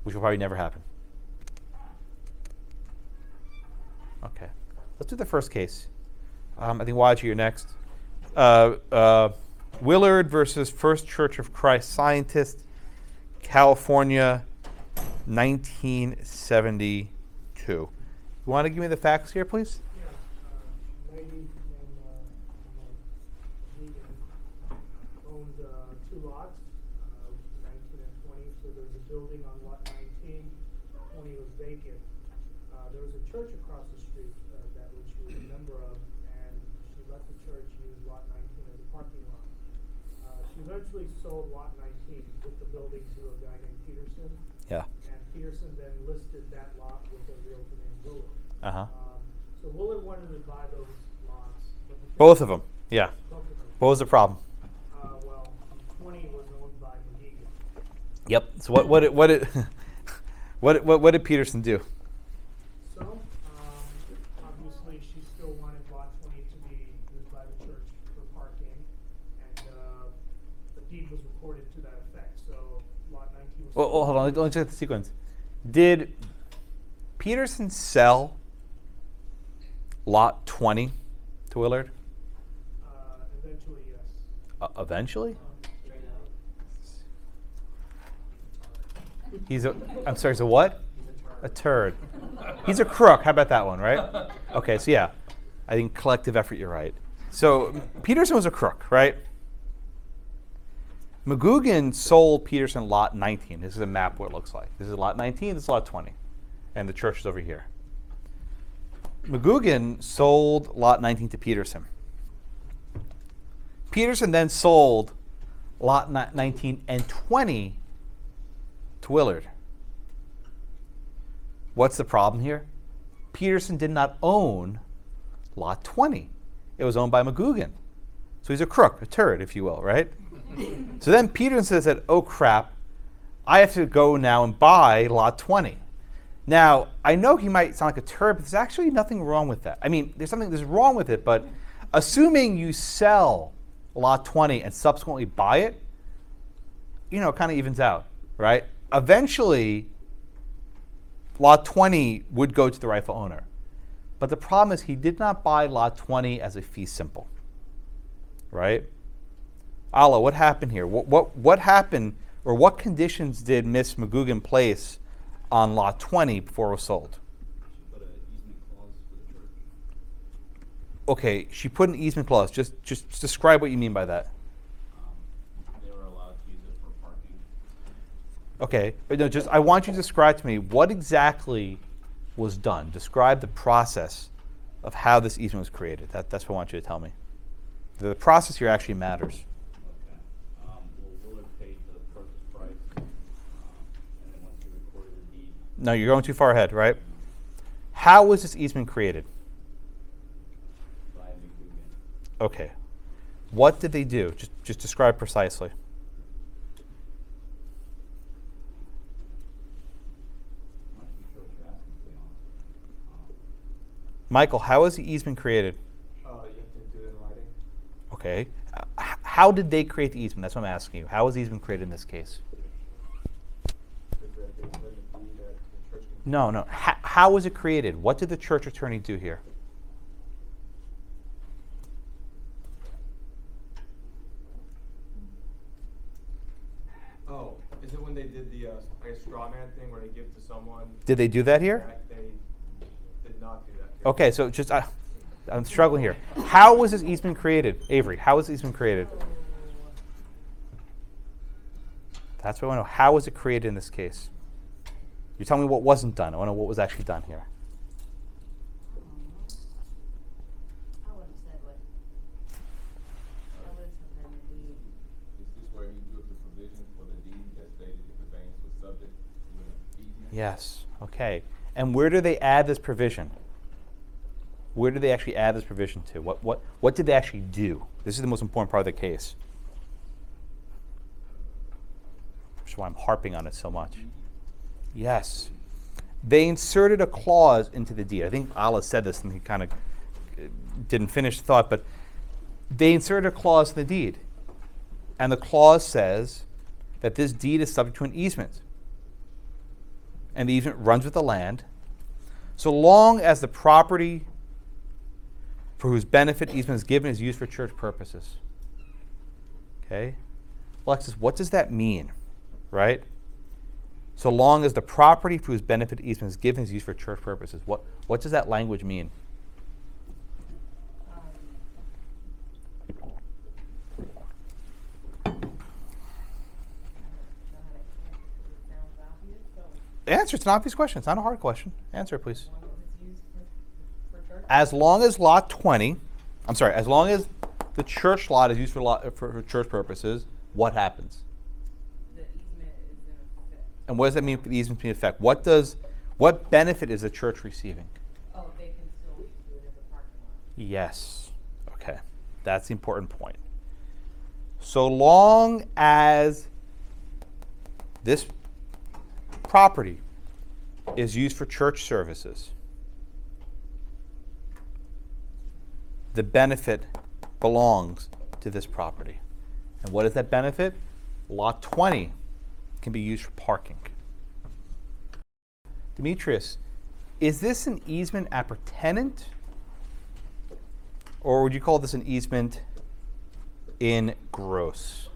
which will probably never happen. Okay, let's do the first case. I think Waji, you're next. Willard versus First Church of Christ Scientist, California, 1972. You want to give me the facts here, please? Yeah, lady named owned 2 lots, 19 and 20. So there was a building on lot 19, 20 was vacant. There was a church across the street that which she was a member of, and she let the church use lot 19 as a parking lot. She eventually sold lot 19 with the building to a guy named Peterson. Yeah. And Peterson then listed that lot with a realtor named Willard. Uh-huh. So Willard wanted to buy those lots. But the Both of them, yeah. Both of them. What was the problem? Well, 20 was owned by Mohegan. Yep. So what did Peterson do? So, obviously, she still wanted lot 20 to be used by the church for parking, and the deed was recorded to that effect. So, lot 19 was. Well, hold on. Let me check the sequence. Did Peterson sell lot 20 to Willard? Eventually, yes. Eventually? I'm sorry, so what? A turd. He's a crook. How about that one, right? Okay, so yeah. I think collective effort, you're right. So Peterson was a crook, right? McGugan sold Peterson lot 19. This is a map what it looks like. This is lot 19, this is lot 20. And the church is over here. McGugan sold lot 19 to Peterson. Peterson then sold lot 19 and 20 to Willard. What's the problem here? Peterson did not own lot 20. It was owned by McGugan. So he's a crook, a turd, if you will, right? So then Peter says that, oh crap, I have to go now and buy lot 20. Now, I know he might sound like a turd, but there's actually nothing wrong with that. I mean, there's wrong with it, but assuming you sell lot 20 and subsequently buy it, it kind of evens out, right? Eventually, lot 20 would go to the rightful owner. But the problem is he did not buy lot 20 as a fee simple, right? Allah, what happened here? What happened, or what conditions did Miss McGugan place on lot 20 before it was sold? She put an easement clause for the church. Okay, she put an easement clause. Just describe what you mean by that. They were allowed to use it for parking. Okay, but no, I want you to describe to me what exactly was done. Describe the process of how this easement was created. That's what I want you to tell me. The process here actually matters. Okay. Well, Willard paid the purchase price, and then once he recorded the deed, No, you're going too far ahead, right? How was this easement created? by McGugan. Okay. What did they do? Just describe precisely. I'm not too sure what you're asking, to be honest. Michael, how was the easement created? You have to do it in writing. Okay. How did they create the easement? That's what I'm asking you. How was the easement created in this case? No. How was it created? What did the church attorney do here? Oh, is it when they did the straw man thing where they give to someone? Did they do that here? They did not do that. Okay, so I'm struggling here. How was this easement created? Avery, how was the easement created? That's what I want to know. How was it created in this case? You tell me what wasn't done. I want to know what was actually done here. I would have said what, I would have said the deed. Is this where he drew up the provision for the deed that stated the conveyance was subject to an easement? Yes. Okay. And where do they add this provision? Where do they actually add this provision to? What did they actually do? This is the most important part of the case. That's why I'm harping on it so much. Yes. They inserted a clause into the deed. I think Allah said this and he kind of didn't finish the thought, but they inserted a clause in the deed. And the clause says that this deed is subject to an easement. And the easement runs with the land, so long as the property for whose benefit easement is given is used for church purposes. Okay? Alexis, what does that mean? Right? So long as the property for whose benefit easement is given is used for church purposes. What does that language mean? Answer. It's an obvious question. It's not a hard question. Answer, please. As long as lot 20, as long as the church lot is used for church purposes, what happens? The easement is in effect. And what does that mean for the easement to be in effect? What benefit is the church receiving? Oh, they can still do it in the parking lot. Yes. Okay. That's the important point. So long as this property is used for church services, the benefit belongs to this property. And what is that benefit? Lot 20 can be used for parking. Demetrius, is this an easement appurtenant? Or would you call this an easement in gross?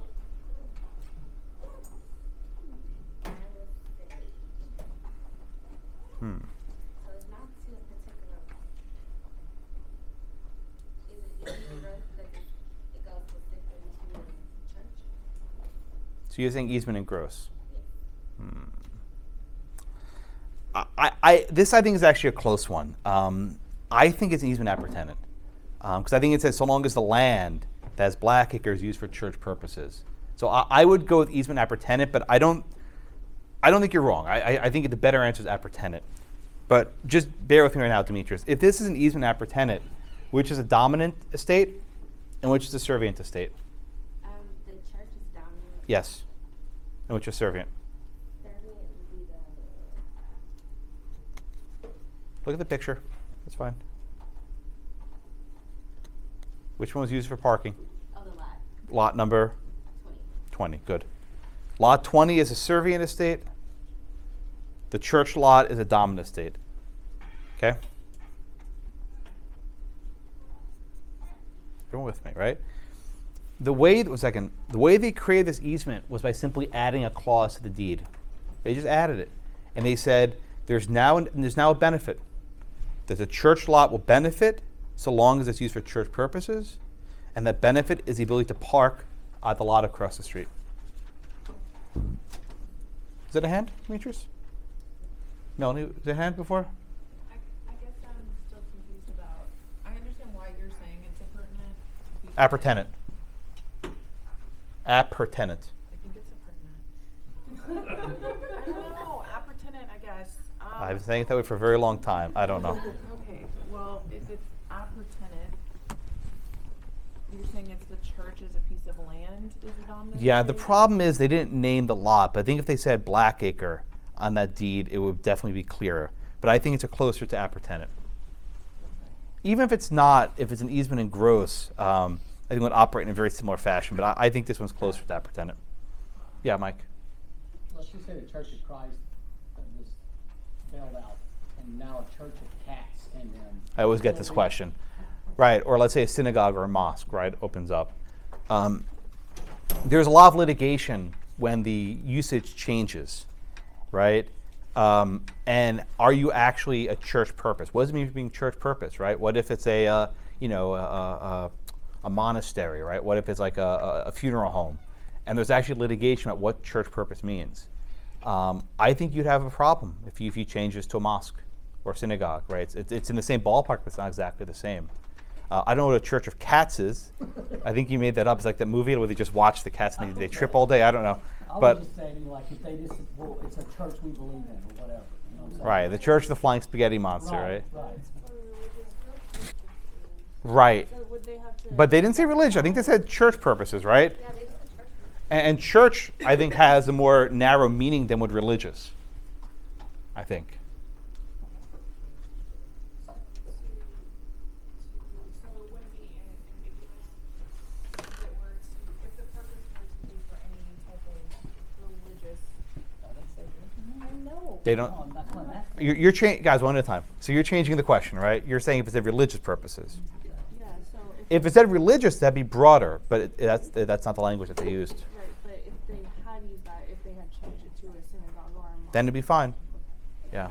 So it's not to a particular, is it easement growth because it goes specifically to the church? So you're saying easement in gross? This I think is actually a close one. I think it's an easement appurtenant because I think it says so long as the land that has black acre is used for church purposes. So I would go with easement appurtenant, but I don't think you're wrong. I think the better answer is appurtenant. But just bear with me right now, Demetrius. If this is an easement appurtenant, which is a dominant estate, And which is the servient estate? The church is dominant. Yes. And which is servient? Servient would be the. Look at the picture. That's fine. Which one was used for parking? Oh, the lot. Lot number 20. 20. Good. Lot 20 is a servient estate. The church lot is a dominant estate. Okay? Everyone with me, right? The way they created this easement was by simply adding a clause to the deed. They just added it. And they said there's now a benefit. That the church lot will benefit so long as it's used for church purposes, and that benefit is the ability to park at the lot across the street. Is that a hand, Demetrius? Melanie, is it a hand before? I guess I'm still confused about, I understand why you're saying it's appurtenant. Appertenant. Appertenant. I think it's appurtenant. I don't know, appertenant, I guess. I've been saying it that way for a very long time. I don't know. Okay, well, if it's appertenant, you're saying it's the church as a piece of land is a dominant? Yeah, the estate? problem is they didn't name the lot, but I think if they said Blackacre on that deed, it would definitely be clearer. But I think it's closer to appertenant. Even if it's not, if it's an easement in gross, I think it would operate in a very similar fashion. But I think this one's closer to appertenant. Yeah, Mike. Let's just say the Church of Christ was bailed out, and now a Church of Cats came in. I always get this question. Right, or let's say a synagogue or a mosque, right, opens up. There's a lot of litigation when the usage changes, right? And are you actually a church purpose? What does it mean being church purpose, right? What if it's a monastery, right? What if it's like a funeral home? And there's actually litigation about what church purpose means. I think you'd have a problem if you change this to a mosque or a synagogue, right? It's in the same ballpark, but it's not exactly the same. I don't know what a Church of Cats is. I think you made that up. It's like that movie where they just watch the cats and they trip all day. I don't know. I But was just saying, like, if they just, well, it's a church we believe in, or whatever. You know what I'm saying? right, the Church of the Flying Spaghetti Monster, right? Right. Right. So would they have to? But they didn't say religion. I think they said church purposes, right? Yeah, they just said church. And church, I think, has a more narrow meaning than would religious. I think. So it wouldn't be ambiguous if the purpose were to be for any type of religious. I know. They don't. Oh, that's what I'm asking. You're changing, guys, one at a time. So you're changing the question, right? You're saying if it's said religious purposes. Yeah, so If it said religious, that'd be broader, but that's not the language that they used. right, but if they had used that, if they had changed it to a synagogue or a mosque. Then it'd be fine. Yeah.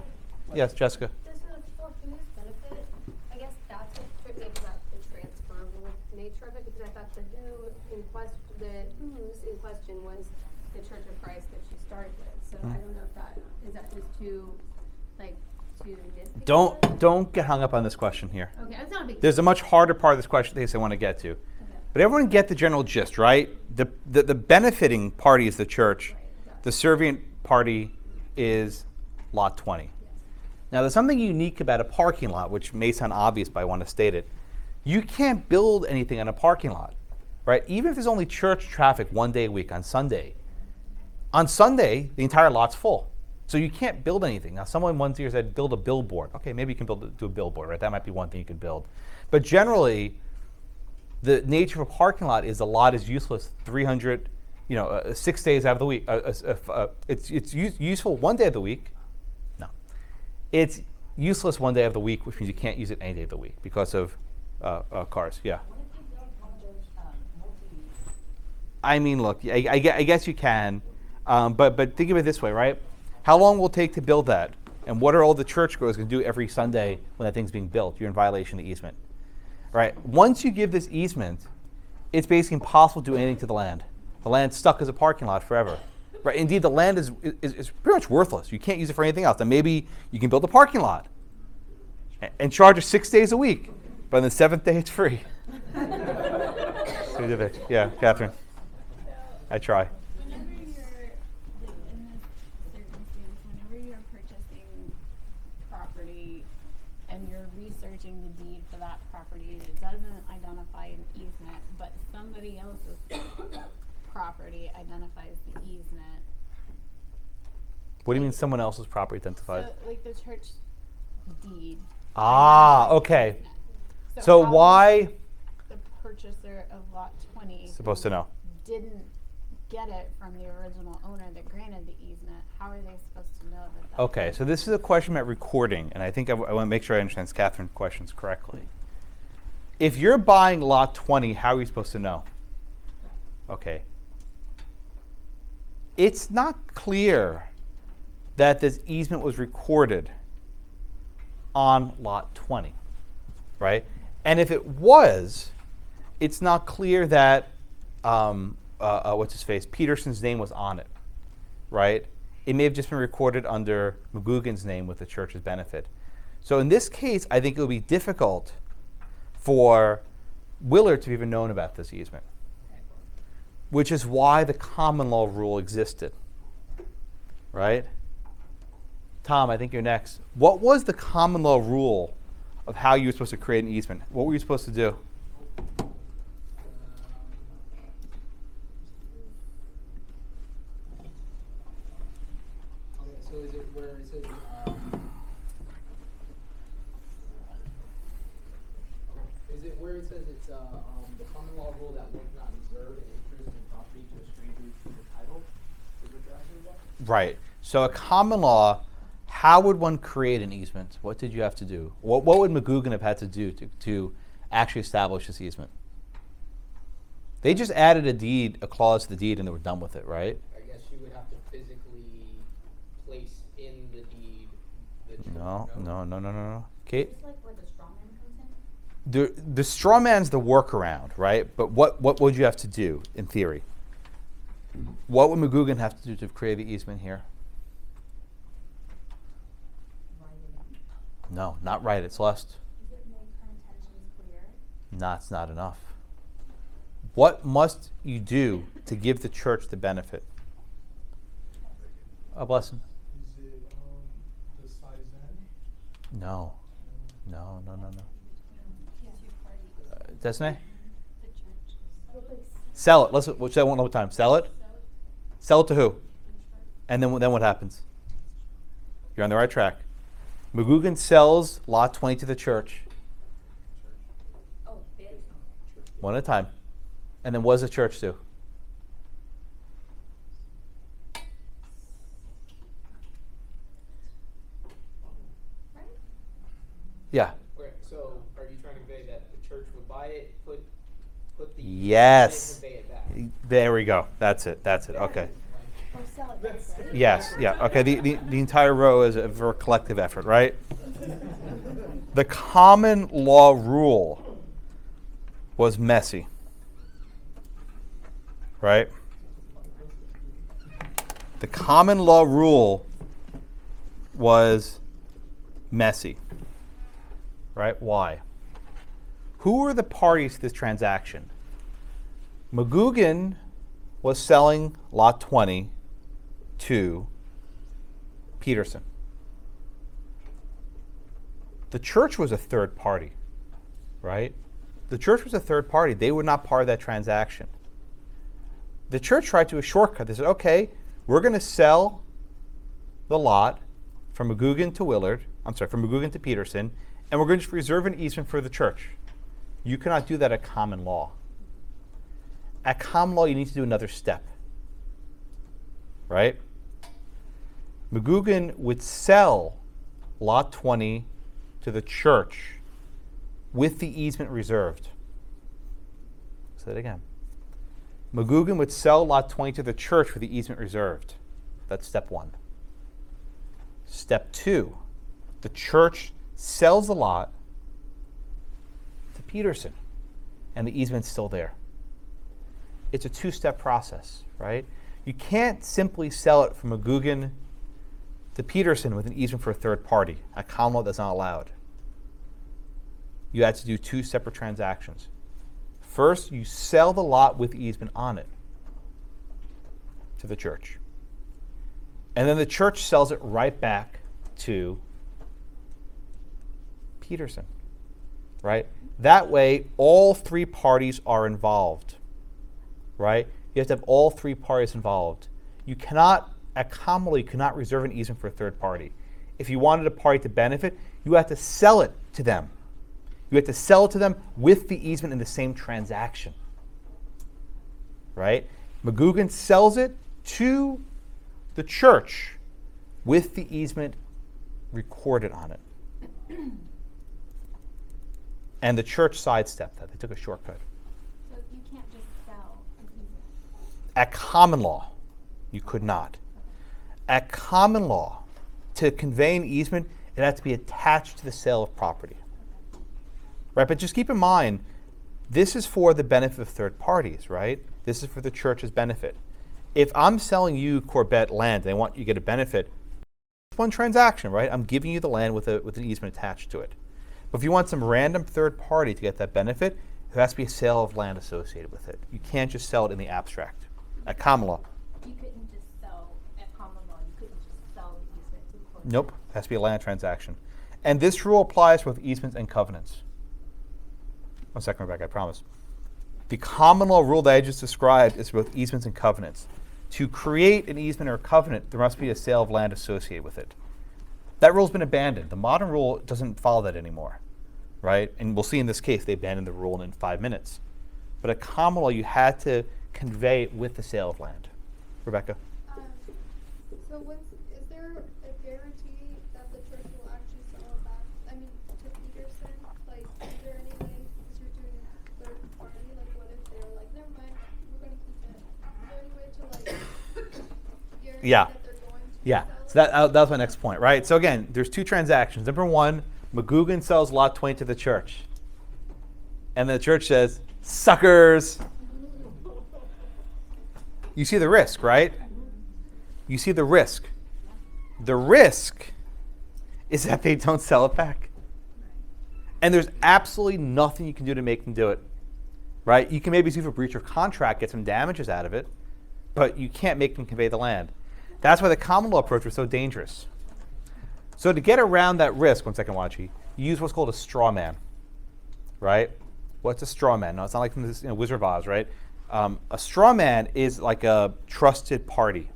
Yes, Jessica. This is for whose benefit? I guess that's what tripped me about the transferable nature of it, because I thought the who in question, the who's in question was the Church of Christ that she started with. So I don't know if that is that just too, like, too nitpicky? Don't get hung up on this question here. Okay, it's not a big. There's a much harder part of this question I want to get to. Okay. But everyone get the general gist, right? The benefiting party is the church. The servient party is lot 20. Now, there's something unique about a parking lot, which may sound obvious, but I want to state it. You can't build anything on a parking lot, right? Even if there's only church traffic one day a week on Sunday. On Sunday, the entire lot's full. So you can't build anything. Now, someone one year said, build a billboard. Okay, maybe you can do a billboard, right? That might be one thing you can build. But generally, the nature of a parking lot is the lot is useless 6 days out of the week. It's useful one day of the week. No. It's useless one day of the week, which means you can't use it any day of the week because of cars. Yeah. What if you build one of those, multi-use? I mean, look, I guess you can, but think of it this way, right? How long will it take to build that? And what are all the churchgoers going to do every Sunday when that thing's being built? You're in violation of the easement, right? Once you give this easement, it's basically impossible to do anything to the land. The land's stuck as a parking lot forever, right? Indeed, the land is pretty much worthless. You can't use it for anything else. Then maybe you can build a parking lot and charge it 6 days a week, but on the seventh day it's free. Yeah, Catherine. I try. Whenever you're, like, in this circumstance, whenever you're purchasing property and you're researching the deed for that property, it doesn't identify an easement, but somebody else's property identifies the easement. What do you mean someone else's property identified? So, like the church deed. Ah, identifies the okay. easement. So how why the purchaser of lot 20 supposed to know? didn't get it from the original owner that granted the easement, how are they supposed to know that that's Okay, so this is a question about recording, and I think I want to make sure I understand Catherine's questions correctly. If you're buying lot 20, how are you supposed to know? Okay. It's not clear that this easement was recorded on lot 20, right? And if it was, it's not clear that Peterson's name was on it, right? It may have just been recorded under McGugan's name with the church's benefit. So in this case, I think it would be difficult for Willard to have even known about this easement, which is why the common law rule existed, right? Tom, I think you're next. What was the common law rule of how you were supposed to create an easement? What were you supposed to do? Okay, so is it where it says, is it where it says it's, the common law rule that one cannot reserve an interest in property to a stranger through the title? Is what you're asking about? Right. So a common law, how would one create an easement? What did you have to do? What would McGugan have had to do to actually establish this easement? They just added a clause to the deed, and they were done with it, right? I guess you would have to physically place in the deed the church. No. Kate? Is this like where the straw man comes in? The straw man's the workaround, right? But what would you have to do in theory? What would McGugan have to do to create the easement here? No, not right. It's Celeste. Does it make her intentions clear? No, it's not enough. What must you do to give the church the benefit? A blessing. Is it, the size end? No. Desne? Sell it. Let's say one more time. Sell it. Sell it to who? And then what happens? You're on the right track. McGugan sells lot 20 to the church. Oh, bid. One at a time. And then what does the church do? Right? Yeah. Okay, so are you trying to convey that the church would buy it, put the Yes. and convey it back? There we go. That's it. Okay. Or sell it back, right? Yes. Yeah. Okay. The entire row is a very collective effort, right? The common law rule was messy, right? The common law rule was messy, right? Why? Who were the parties to this transaction? McGugan was selling lot 20 to Peterson. The church was a third party, right? The church was a third party. They were not part of that transaction. The church tried to do a shortcut. They said, okay, we're going to sell the lot from McGugan to Peterson, and we're going to just reserve an easement for the church. You cannot do that at common law. At common law, you need to do another step, right? McGugan would sell lot 20 to the church with the easement reserved. Say that again. McGugan would sell lot 20 to the church with the easement reserved. That's step one. Step two, the church sells the lot to Peterson, and the easement's still there. It's a two-step process, right? You can't simply sell it from McGugan to Peterson with an easement for a third party. At common law, that's not allowed. You had to do two separate transactions. First, you sell the lot with the easement on it to the church. And then the church sells it right back to Peterson, right? That way, all three parties are involved. right? You have to have all three parties involved. You cannot, at common law, you cannot reserve an easement for a third party. If you wanted a party to benefit, you have to sell it to them. You have to sell it to them with the easement in the same transaction, right? McGugan sells it to the church with the easement recorded on it. And the church sidestepped that. They took a shortcut. So you can't just sell an easement. At common law, you could not. At common law, to convey an easement, it had to be attached to the sale of property. Right? But just keep in mind, this is for the benefit of third parties, right? This is for the church's benefit. If I'm selling you Corbett land and I want you to get a benefit, it's one transaction, right? I'm giving you the land with an easement attached to it. But if you want some random third party to get that benefit, there has to be a sale of land associated with it. You can't just sell it in the abstract. At common law. You couldn't just sell, at common law, you couldn't just sell the easement to Corbett. Nope, it has to be a land transaction. And this rule applies to both easements and covenants. 1 second, Rebecca, I promise. The common law rule that I just described is for both easements and covenants. To create an easement or a covenant, there must be a sale of land associated with it. That rule's been abandoned. The modern rule doesn't follow that anymore, right? And we'll see in this case, they abandoned the rule in 5 minutes. But at common law, you had to convey it with the sale of land. Rebecca? So is there a guarantee that the church will actually sell it back, I mean, to Peterson? Like, is there any way, because you're doing third party, like what if they're like, never mind, we're gonna keep it? Is there any way to like guarantee Yeah. that they're going to Yeah, sell it? so that was my next point, right? So again, there's two transactions. Number one, McGugan sells lot 20 to the church. And the church says, suckers. You see the risk, right? You see the risk. The risk is that they don't sell it back. And there's absolutely nothing you can do to make them do it, right? You can maybe sue for breach of contract, get some damages out of it, but you can't make them convey the land. That's why the common law approach was so dangerous. So to get around that risk, 1 second, Wachi, you use what's called a straw man, right? What's a straw man? No, it's not like from this Wizard of Oz, right? A straw man is like a trusted party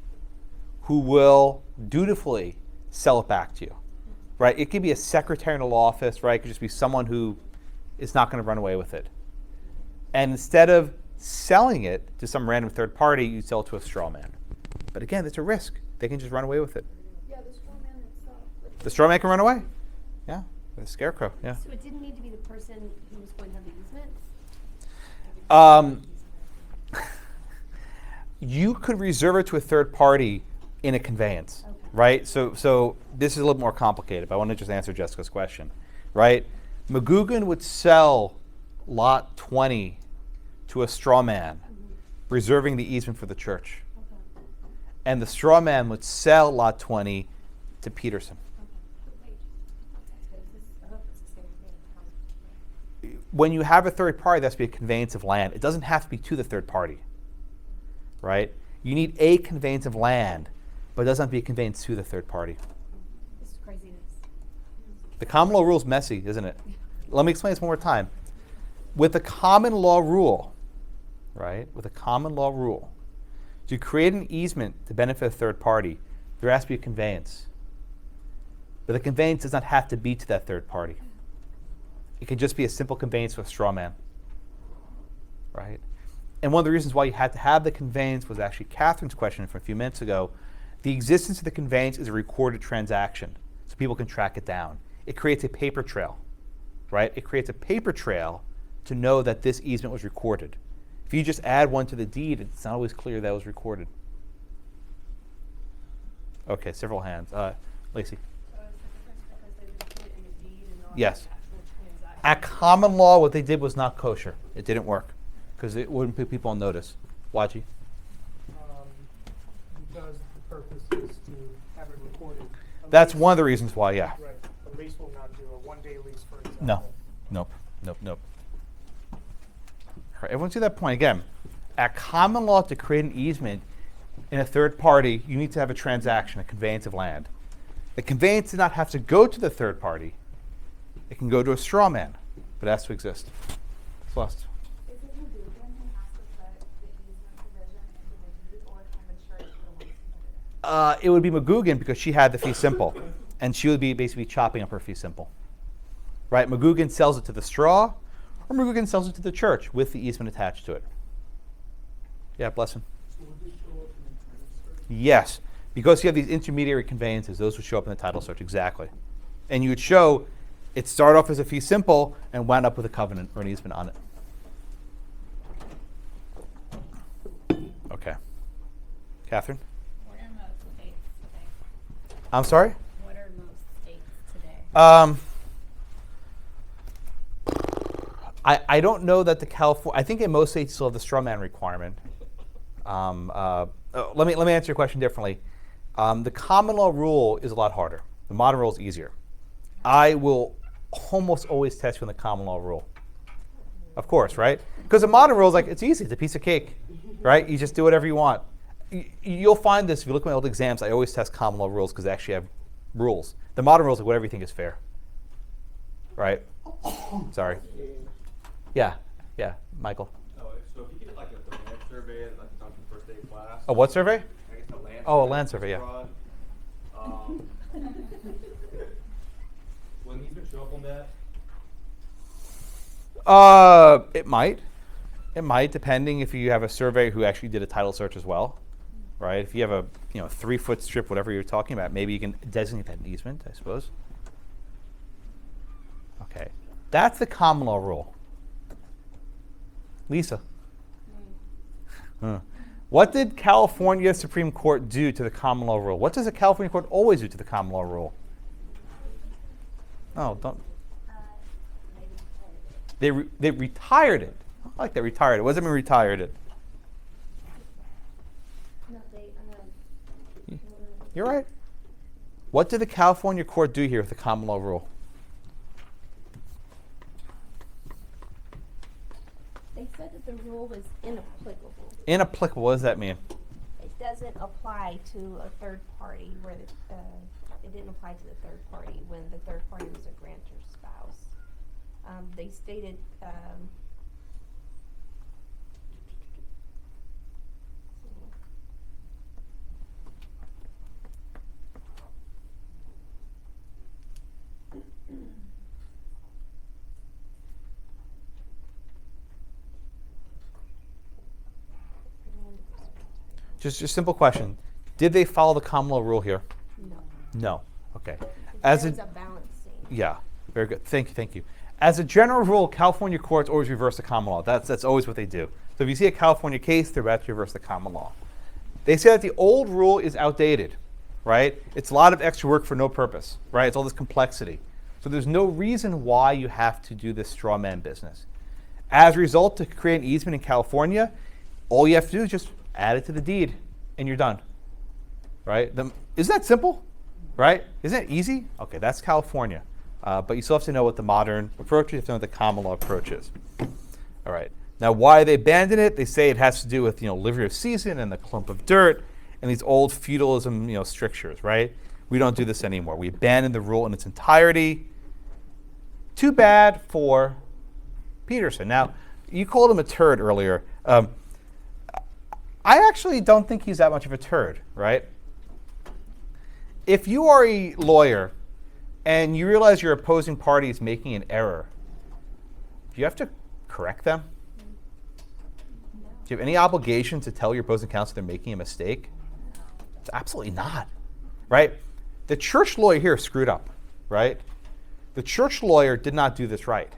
who will dutifully sell it back to you, right? It could be a secretary in a law office, right? It could just be someone who is not going to run away with it. And instead of selling it to some random third party, you sell it to a straw man. But again, it's a risk. They can just run away with it. Yeah, the straw man itself. The straw man can run away. Yeah, the scarecrow, yeah. So it didn't need to be the person who was going to have the easement? You could reserve it to a third party in a conveyance, right? So this is a little more complicated, but I want to just answer Jessica's question, right? McGugan would sell lot 20 to a straw man, reserving the easement for the church. And the straw man would sell lot 20 to Peterson. When you have a third party, there has to be a conveyance of land. It doesn't have to be to the third party, right? You need a conveyance of land, but it doesn't have to be a conveyance to the third party. This is craziness. The common law rule is messy, isn't it? Let me explain this one more time. With the common law rule, right? With a common law rule, to create an easement to benefit a third party, there has to be a conveyance. But the conveyance does not have to be to that third party. It can just be a simple conveyance to a straw man, right? And one of the reasons why you had to have the conveyance was actually Catherine's question from a few minutes ago. The existence of the conveyance is a recorded transaction, so people can track it down. It creates a paper trail, right? It creates a paper trail to know that this easement was recorded. If you just add one to the deed, it's not always clear that it was recorded. Okay, several hands. Lacey. Yes. At common law, what they did was not kosher. It didn't work because it wouldn't put people on notice. Waji? Because the purpose is to have it recorded. That's one of the reasons why, yeah. Right, a lease will not do a one-day lease, for example. No. Nope. All right, everyone see that point again. At common law, to create an easement in a third party, you need to have a transaction, a conveyance of land. The conveyance does not have to go to the third party. It can go to a straw man, but it has to exist. Celeste. Is it McGugan who has to put the easement It would be McGugan because she had the fee simple, and she would be basically chopping up her fee simple. Right? McGugan sells it to the straw, or McGugan sells it to the church with the easement attached to it. Yeah, bless him. So would this show up in the title search? Yes, because you have these intermediary conveyances, those would show up in the title search, exactly. And you would show it started off as a fee simple and wound up with a covenant or an easement on it. Okay. Catherine? What are most states today? I'm sorry? What are most states today? I don't know that the California, I think in most states still have the straw man requirement. Let me answer your question differently. The common law rule is a lot harder. The modern rule is easier. I will almost always test you on the common law rule. Of course, right? Because the modern rule is like, it's easy, it's a piece of cake, right? You just do whatever you want. You'll find this, if you look at my old exams, I always test common law rules because they actually have rules. The modern rule is like whatever you think is fair, right? Sorry. Yeah, Michael. Oh, so if you get like a land survey, like it's on the first day of class. A what survey? I guess a land Oh, a survey land survey, yeah. fraud, will an easement show up on that? It might. It might, depending if you have a surveyor who actually did a title search as well, right? If you have a 3-foot strip, whatever you're talking about, maybe you can designate that an easement, I suppose. Okay, that's the common law rule. Lisa. What did California Supreme Court do to the common law rule? What does the California court always do to the common law rule? Oh, don't. They retired it. I like that, retired it. What does it mean retired it? No, they, You're right. What did the California court do here with the common law rule? They said that the rule is inapplicable. Inapplicable, what does that mean? It doesn't apply to a third party where it didn't apply to the third party when the third party was a grantor's spouse. They stated Just a simple question. Did they follow the common law rule here? no. No. Okay. There As was a a balancing. yeah, very good. Thank you. As a general rule, California courts always reverse the common law. That's always what they do. So if you see a California case, they're about to reverse the common law. They say that the old rule is outdated, right? It's a lot of extra work for no purpose, right? It's all this complexity. So there's no reason why you have to do this straw man business. As a result, to create an easement in California, all you have to do is just add it to the deed, and you're done, right? Isn't that simple, right? Isn't it easy? Okay, that's California. But you still have to know what the modern approach is. You have to know what the common law approach is. All right. Now, why they abandon it? They say it has to do with livery of season and the clump of dirt and these old feudalism strictures, right? We don't do this anymore. We abandon the rule in its entirety. Too bad for Peterson. Now, you called him a turd earlier. I actually don't think he's that much of a turd, right? If you are a lawyer and you realize your opposing party is making an error, do you have to correct them? No. Do you have any obligation to tell your opposing counsel they're making a mistake? Absolutely not, right? The church lawyer here screwed up, right? The church lawyer did not do this right.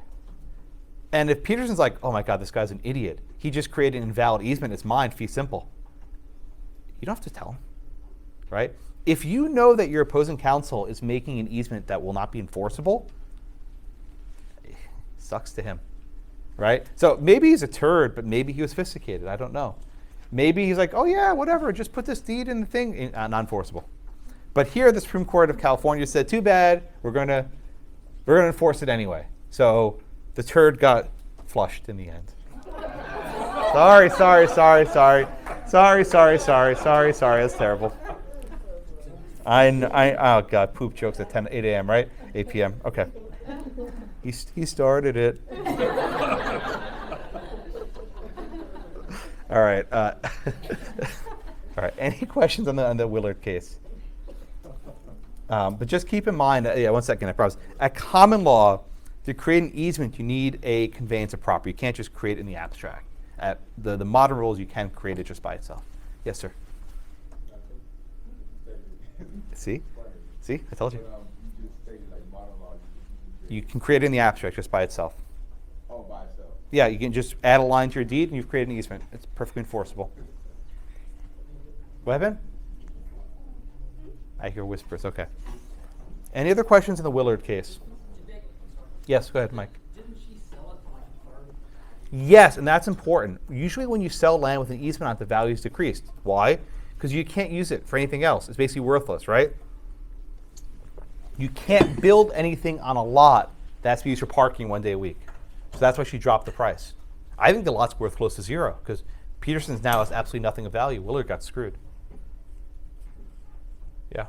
And if Peterson's like, oh my God, this guy's an idiot. He just created an invalid easement. It's mine, fee simple. You don't have to tell him, right? If you know that your opposing counsel is making an easement that will not be enforceable, sucks to him, right? So maybe he's a turd, but maybe he was sophisticated. I don't know. Maybe he's like, oh yeah, whatever, just put this deed in the thing, non-enforceable. But here, the Supreme Court of California said, too bad, we're gonna enforce it anyway. So the turd got flushed in the end. Sorry. That's terrible. Oh God, poop jokes at 8 a.m., right? 8 p.m. Okay. He started it. All right. All All right. Any questions on the Willard case? But just keep in mind, one second, I promise. At common law, to create an easement, you need a conveyance of property. You can't just create it in the abstract. At the modern rules, you can create it just by itself. Yes, sir. See? See? I told you. You can create it in the abstract just by itself. Oh, by itself. Yeah, you can just add a line to your deed and you've created an easement. It's perfectly enforceable. What happened? I hear whispers. Okay. Any other questions in the Willard case? Yes, go ahead, Mike. Didn't she sell it for like a third? Yes, and that's important. Usually when you sell land with an easement on it, the value is decreased. Why? Because you can't use it for anything else. It's basically worthless, right? You can't build anything on a lot that's used for parking one day a week. So that's why she dropped the price. I think the lot's worth close to zero because Peterson's now has absolutely nothing of value. Willard got screwed. Yeah.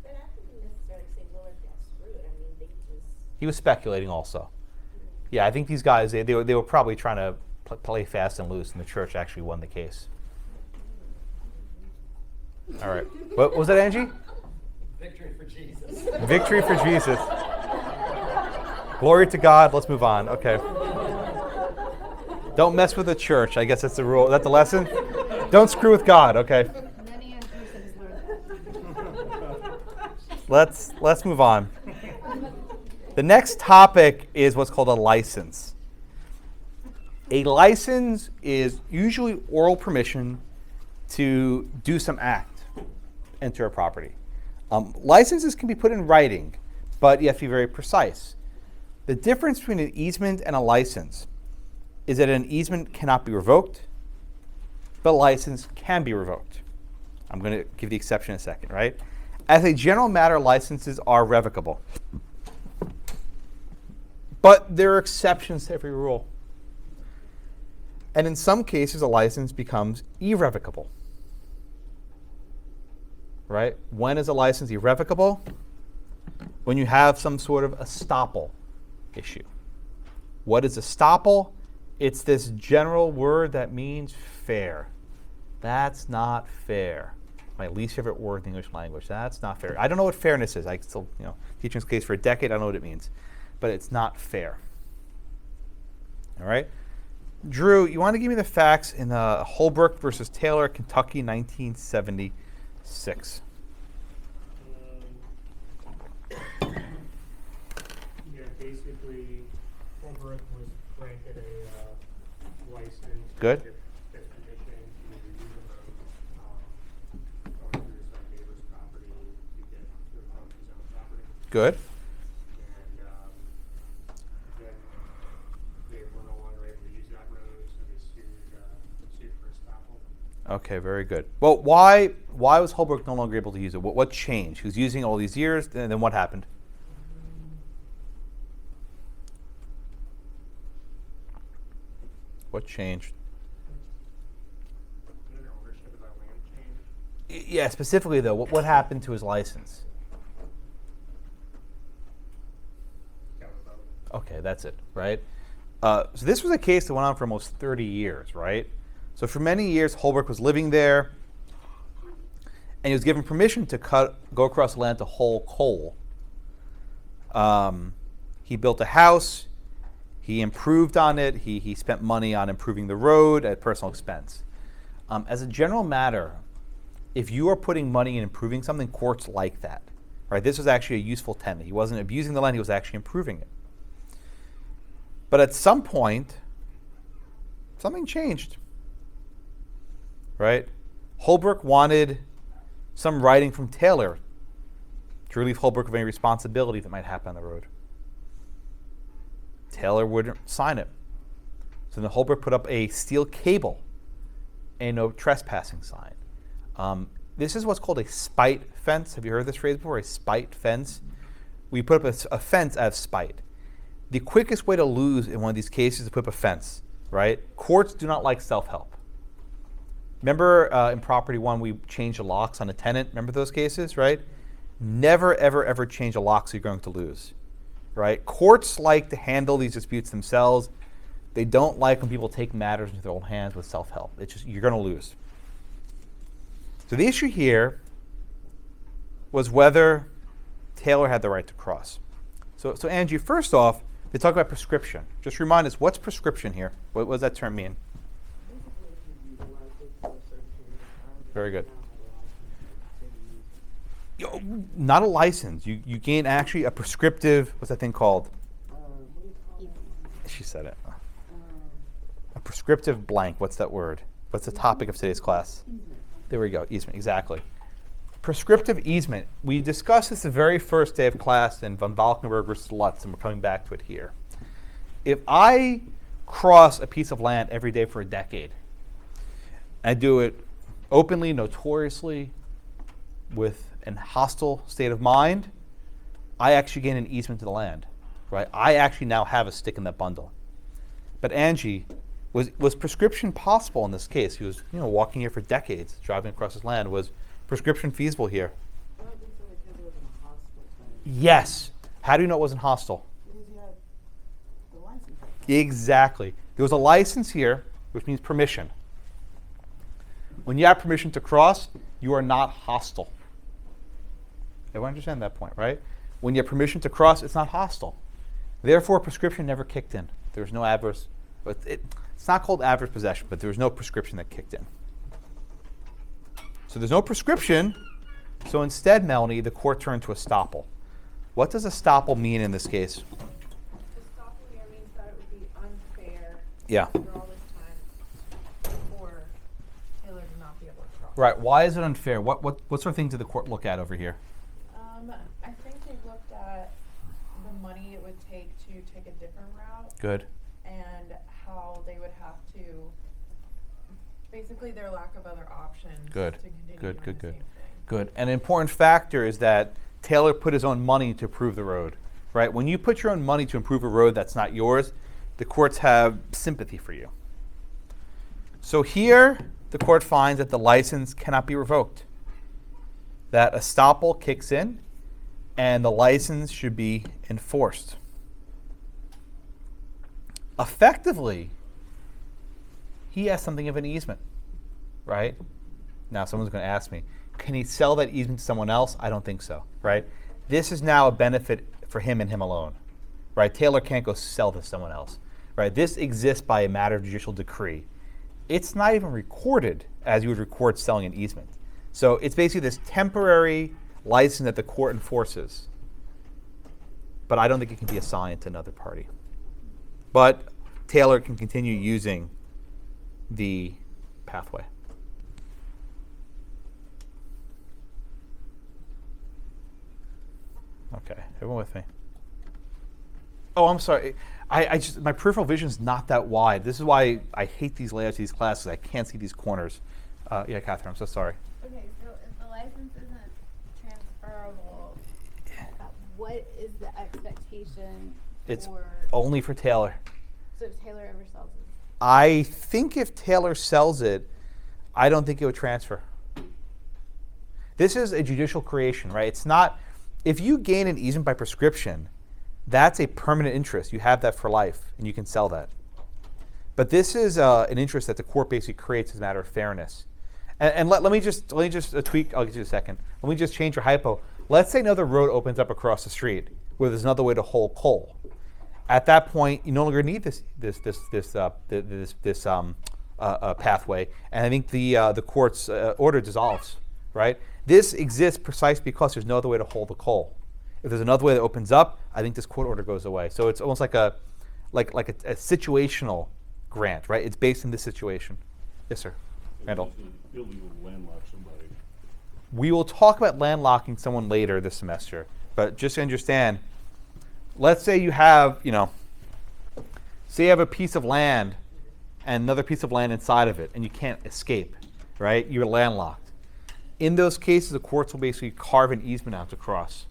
But I wouldn't necessarily say Willard got screwed. I mean, they just. He was speculating also. Yeah, I think these guys, they were probably trying to play fast and loose, and the church actually won the case. All right. What was that, Angie? Victory for Jesus. Victory for Jesus. Glory to God. Let's move on. Okay. Don't mess with the church. I guess that's the rule. Is that the lesson? Don't screw with God. Okay. Many in person is Let's move on. The next topic is what's called a license. A license is usually oral permission to do some act, enter a property. Licenses can be put in writing, but you have to be very precise. The difference between an easement and a license is that an easement cannot be revoked, but a license can be revoked. I'm going to give the exception in a second, right? As a general matter, licenses are revocable. But there are exceptions to every rule. And in some cases, a license becomes irrevocable. Right? When is a license irrevocable? When you have some sort of estoppel issue. What is estoppel? It's this general word that means fair. That's not fair. My least favorite word in the English language. That's not fair. I don't know what fairness is. I still, teaching this case for a decade, I don't know what it means. But it's not fair. All right? Drew, you want to give me the facts in Holbrook versus Taylor, Kentucky, 1976. Yeah, basically, Holbrook was granted a license. Good. Get permission to use the road, going through some neighbor's property to get to his own property. Good. And then they were no longer able to use that road, so they sued for estoppel. Okay, very good. Well, why was Holbrook no longer able to use it? What changed? He was using it all these years, and then what happened? What changed? Their ownership of that land changed. Yeah, specifically though, what happened to his license? That was about it. Okay, that's it, right? So this was a case that went on for almost 30 years, right? So for many years, Holbrook was living there, and he was given permission to go across the land to haul coal. He built a house. He improved on it. He spent money on improving the road at personal expense. As a general matter, if you are putting money in improving something, courts like that, right? This was actually a useful tenant. He wasn't abusing the land. He was actually improving it. But at some point, something changed, right? Holbrook wanted some writing from Taylor to relieve Holbrook of any responsibility that might happen on the road. Taylor wouldn't sign it. So then Holbrook put up a steel cable and no trespassing sign. This is what's called a spite fence. Have you heard this phrase before? A spite fence? We put up a fence out of spite. The quickest way to lose in one of these cases is to put up a fence, right? Courts do not like self-help. Remember in Property 1, we changed the locks on a tenant? Remember those cases, right? Never, ever, ever change a lock so you're going to lose, right? Courts like to handle these disputes themselves. They don't like when people take matters into their own hands with self-help. It's just, you're going to lose. So the issue here was whether Taylor had the right to cross. So Angie, first off, they talk about prescription. Just remind us, what's prescription here? What does that term mean? Very good. Not a license. You gain actually a prescriptive, what's that thing called? She said it. A prescriptive blank. What's that word? What's the topic of today's class? There we go. Easement, exactly. Prescriptive easement. We discussed this the very first day of class in von Valkenburg versus Lutz, and we're coming back to it here. If I cross a piece of land every day for a decade, I do it openly, notoriously, with an hostile state of mind, I actually gain an easement to the land, right? I actually now have a stick in that bundle. But Angie, was prescription possible in this case? He was, walking here for decades, driving across his land. Was prescription feasible here? I don't think so because it wasn't a hostile thing. Yes. How do you know it wasn't hostile? Because you have the license. Exactly. There was a license here, which means permission. When you have permission to cross, you are not hostile. Everyone understand that point, right? When you have permission to cross, it's not hostile. Therefore, prescription never kicked in. There was no adverse, but it's not called adverse possession, but there was no prescription that kicked in. So there's no prescription, so instead, Melanie, the court turned to estoppel. What does estoppel mean in this case? Estoppel here means that it would be unfair Yeah. after all this time for Taylor to not be able to cross. Right. Why is it unfair? What sort of things did the court look at over here? I think they looked at the money it would take to take a different route. Good. And how they would have to, basically their lack of other options. Good. To continue Good. doing Good. the Good. same thing. Good. An important factor is that Taylor put his own money to improve the road. Right. When you put your own money to improve a road that's not yours, the courts have sympathy for you. So here, the court finds that the license cannot be revoked. That estoppel kicks in, and the license should be enforced. Effectively, he has something of an easement, right? Now someone's going to ask me, can he sell that easement to someone else? I don't think so, right? This is now a benefit for him and him alone, right? Taylor can't go sell this to someone else, right? This exists by a matter of judicial decree. It's not even recorded as you would record selling an easement. So it's basically this temporary license that the court enforces, but I don't think it can be assigned to another party. But Taylor can continue using the pathway. Okay, everyone with me? Oh, I'm sorry. I just, my peripheral vision is not that wide. This is why I hate these layouts of these classes. I can't see these corners. Yeah, Catherine, I'm so sorry. Okay, so if the license isn't transferable, what is the expectation It's for, only for Taylor. so if Taylor ever sells it? I think if Taylor sells it, I don't think it would transfer. This is a judicial creation, right? It's not, if you gain an easement by prescription, that's a permanent interest. You have that for life, and you can sell that. But this is an interest that the court basically creates as a matter of fairness. And let me just tweak. I'll get you a second. Let me just change your hypo. Let's say another road opens up across the street where there's another way to haul coal. At that point, you no longer need this pathway, and I think the court's order dissolves. Right? This exists precisely because there's no other way to haul the coal. If there's another way that opens up, I think this court order goes away. So it's almost like a situational grant, right? It's based in this situation. Yes, sir. Randall. Illegal to landlock somebody. We will talk about landlocking someone later this semester, but just to understand, let's say you have, say you have a piece of land and another piece of land inside of it, and you can't escape, right? You're landlocked. In those cases, the courts will basically carve an easement out to cross,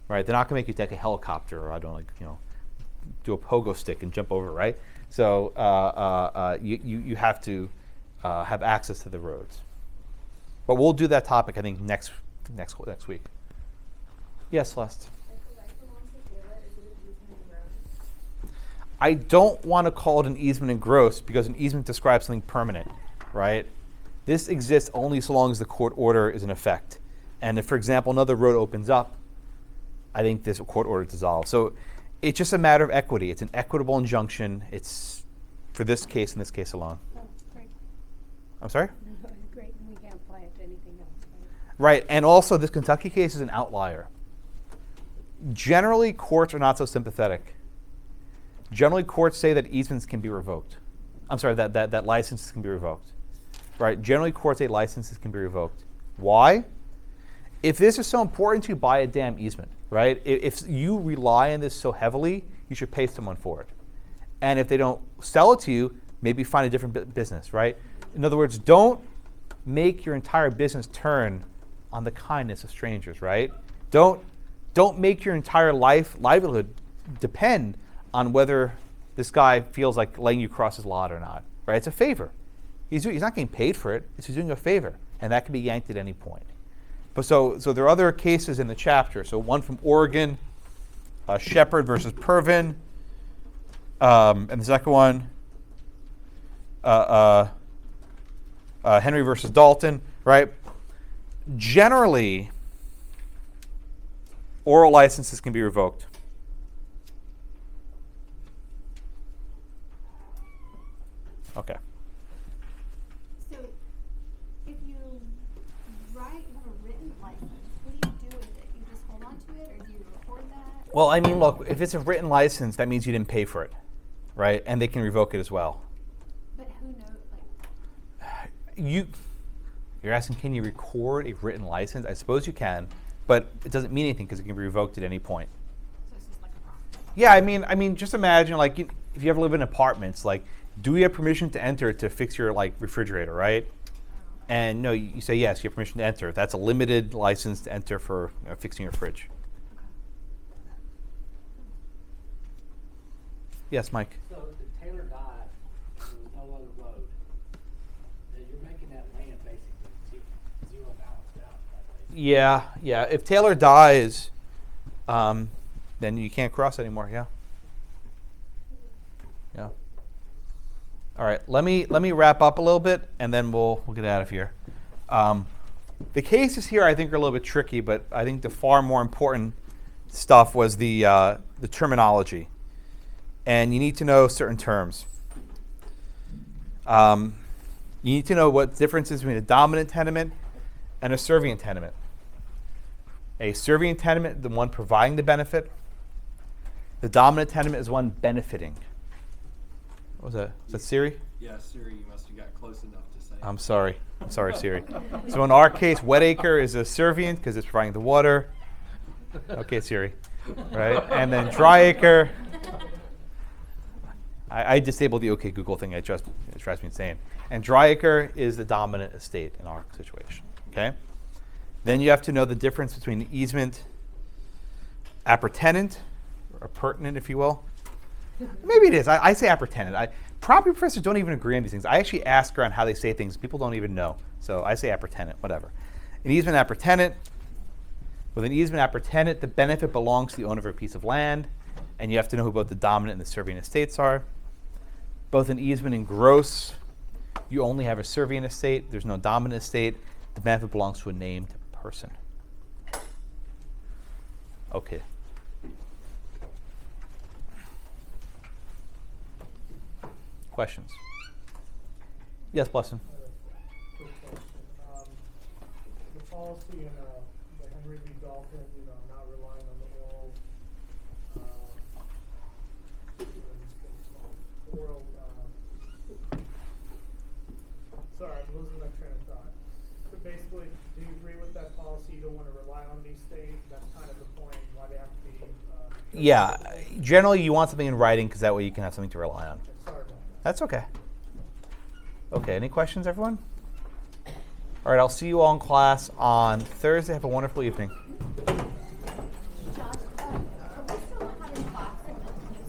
right? They're not going to make you take a helicopter or do a pogo stick and jump over, right? So you have to have access to the roads. But we'll do that topic, I think, next week. Yes, Celeste. I don't want to call it an easement in gross because an easement describes something permanent, right? This exists only so long as the court order is in effect. And if, for example, another road opens up, I think this court order dissolves. So it's just a matter of equity. It's an equitable injunction. It's for this case and this case alone. Oh, great. I'm sorry? Great, and we can't apply it to anything else, Right, and also this Kentucky case is an outlier. Generally, courts are not so sympathetic. Generally, courts say that easements can be revoked. I'm sorry, that licenses can be revoked. Right, generally courts say licenses can be revoked. Why? If this is so important to you, buy a damn easement, right? If you rely on this so heavily, you should pay someone for it. And if they don't sell it to you, maybe find a different business, right? In other words, don't make your entire business turn on the kindness of strangers, right? Don't make your entire livelihood depend on whether this guy feels like letting you cross his lot or not, right? It's a favor. He's not getting paid for it. He's doing you a favor, and that can be yanked at any point. But so there are other cases in the chapter. So one from Oregon, Shepherd versus Pervin, and the second one, Henry versus Dalton, right? Generally, oral licenses can be revoked. Okay. So, if you have a written license, what do you do with it? You just hold on to it, or do you record that? Well, I mean, look, if it's a written license, that means you didn't pay for it, right? And they can revoke it as well. But who knows, You're asking, can you record a written license? I suppose you can, but it doesn't mean anything because it can be revoked at any point. So it's just like a process. Yeah, I mean, just imagine, like, if you ever live in apartments, like, do we have permission to enter to fix your, like, refrigerator, right? And no, you say yes, you have permission to enter. That's a limited license to enter for fixing your fridge. Yes, Mike. So the Taylor died, there was no other road. Then you're making that land basically zero balanced out. Yeah. If Taylor dies, then you can't cross anymore. Yeah. All right. Let me wrap up a little bit, and then we'll get out of here. The cases here, I think, are a little bit tricky, but I think the far more important stuff was the terminology, and you need to know certain terms. You need to know what difference is between a dominant tenement and a servient tenement. A servient tenement, the one providing the benefit. The dominant tenement is one benefiting. What was that? Is that Siri? Yeah, Siri, you must have got close enough to say. I'm sorry, Siri. So in our case, wet acre is a servient because it's providing the water. Okay, Siri. Right? And then dry acre. I disabled the OK Google thing. It drives me insane. And dry acre is the dominant estate in our situation. Okay? Then you have to know the difference between easement appurtenant, or pertinent, if you will. Maybe it is. I say appurtenant. Property professors don't even agree on these things. I actually ask around how they say things. People don't even know. So I say appurtenant, whatever. An easement appurtenant. With an easement appurtenant, the benefit belongs to the owner of a piece of land, and you have to know who both the dominant and the servient estates are. Both an easement and gross, you only have a servient estate. There's no dominant estate. The benefit belongs to a named person. Okay. Questions? Yes, Blesson. Quick question. The policy in the Henry v. Dalton, not relying on the oral, sorry, I'm losing my train of thought. So basically, do you agree with that policy? You don't want to rely on these things? That's kind of the point, why they have to be. Yeah, generally you want something in writing because that way you can have something to rely on. Sorry about that. That's okay. Okay, any questions, everyone? All right, I'll see you all in class on Thursday. Have a wonderful evening.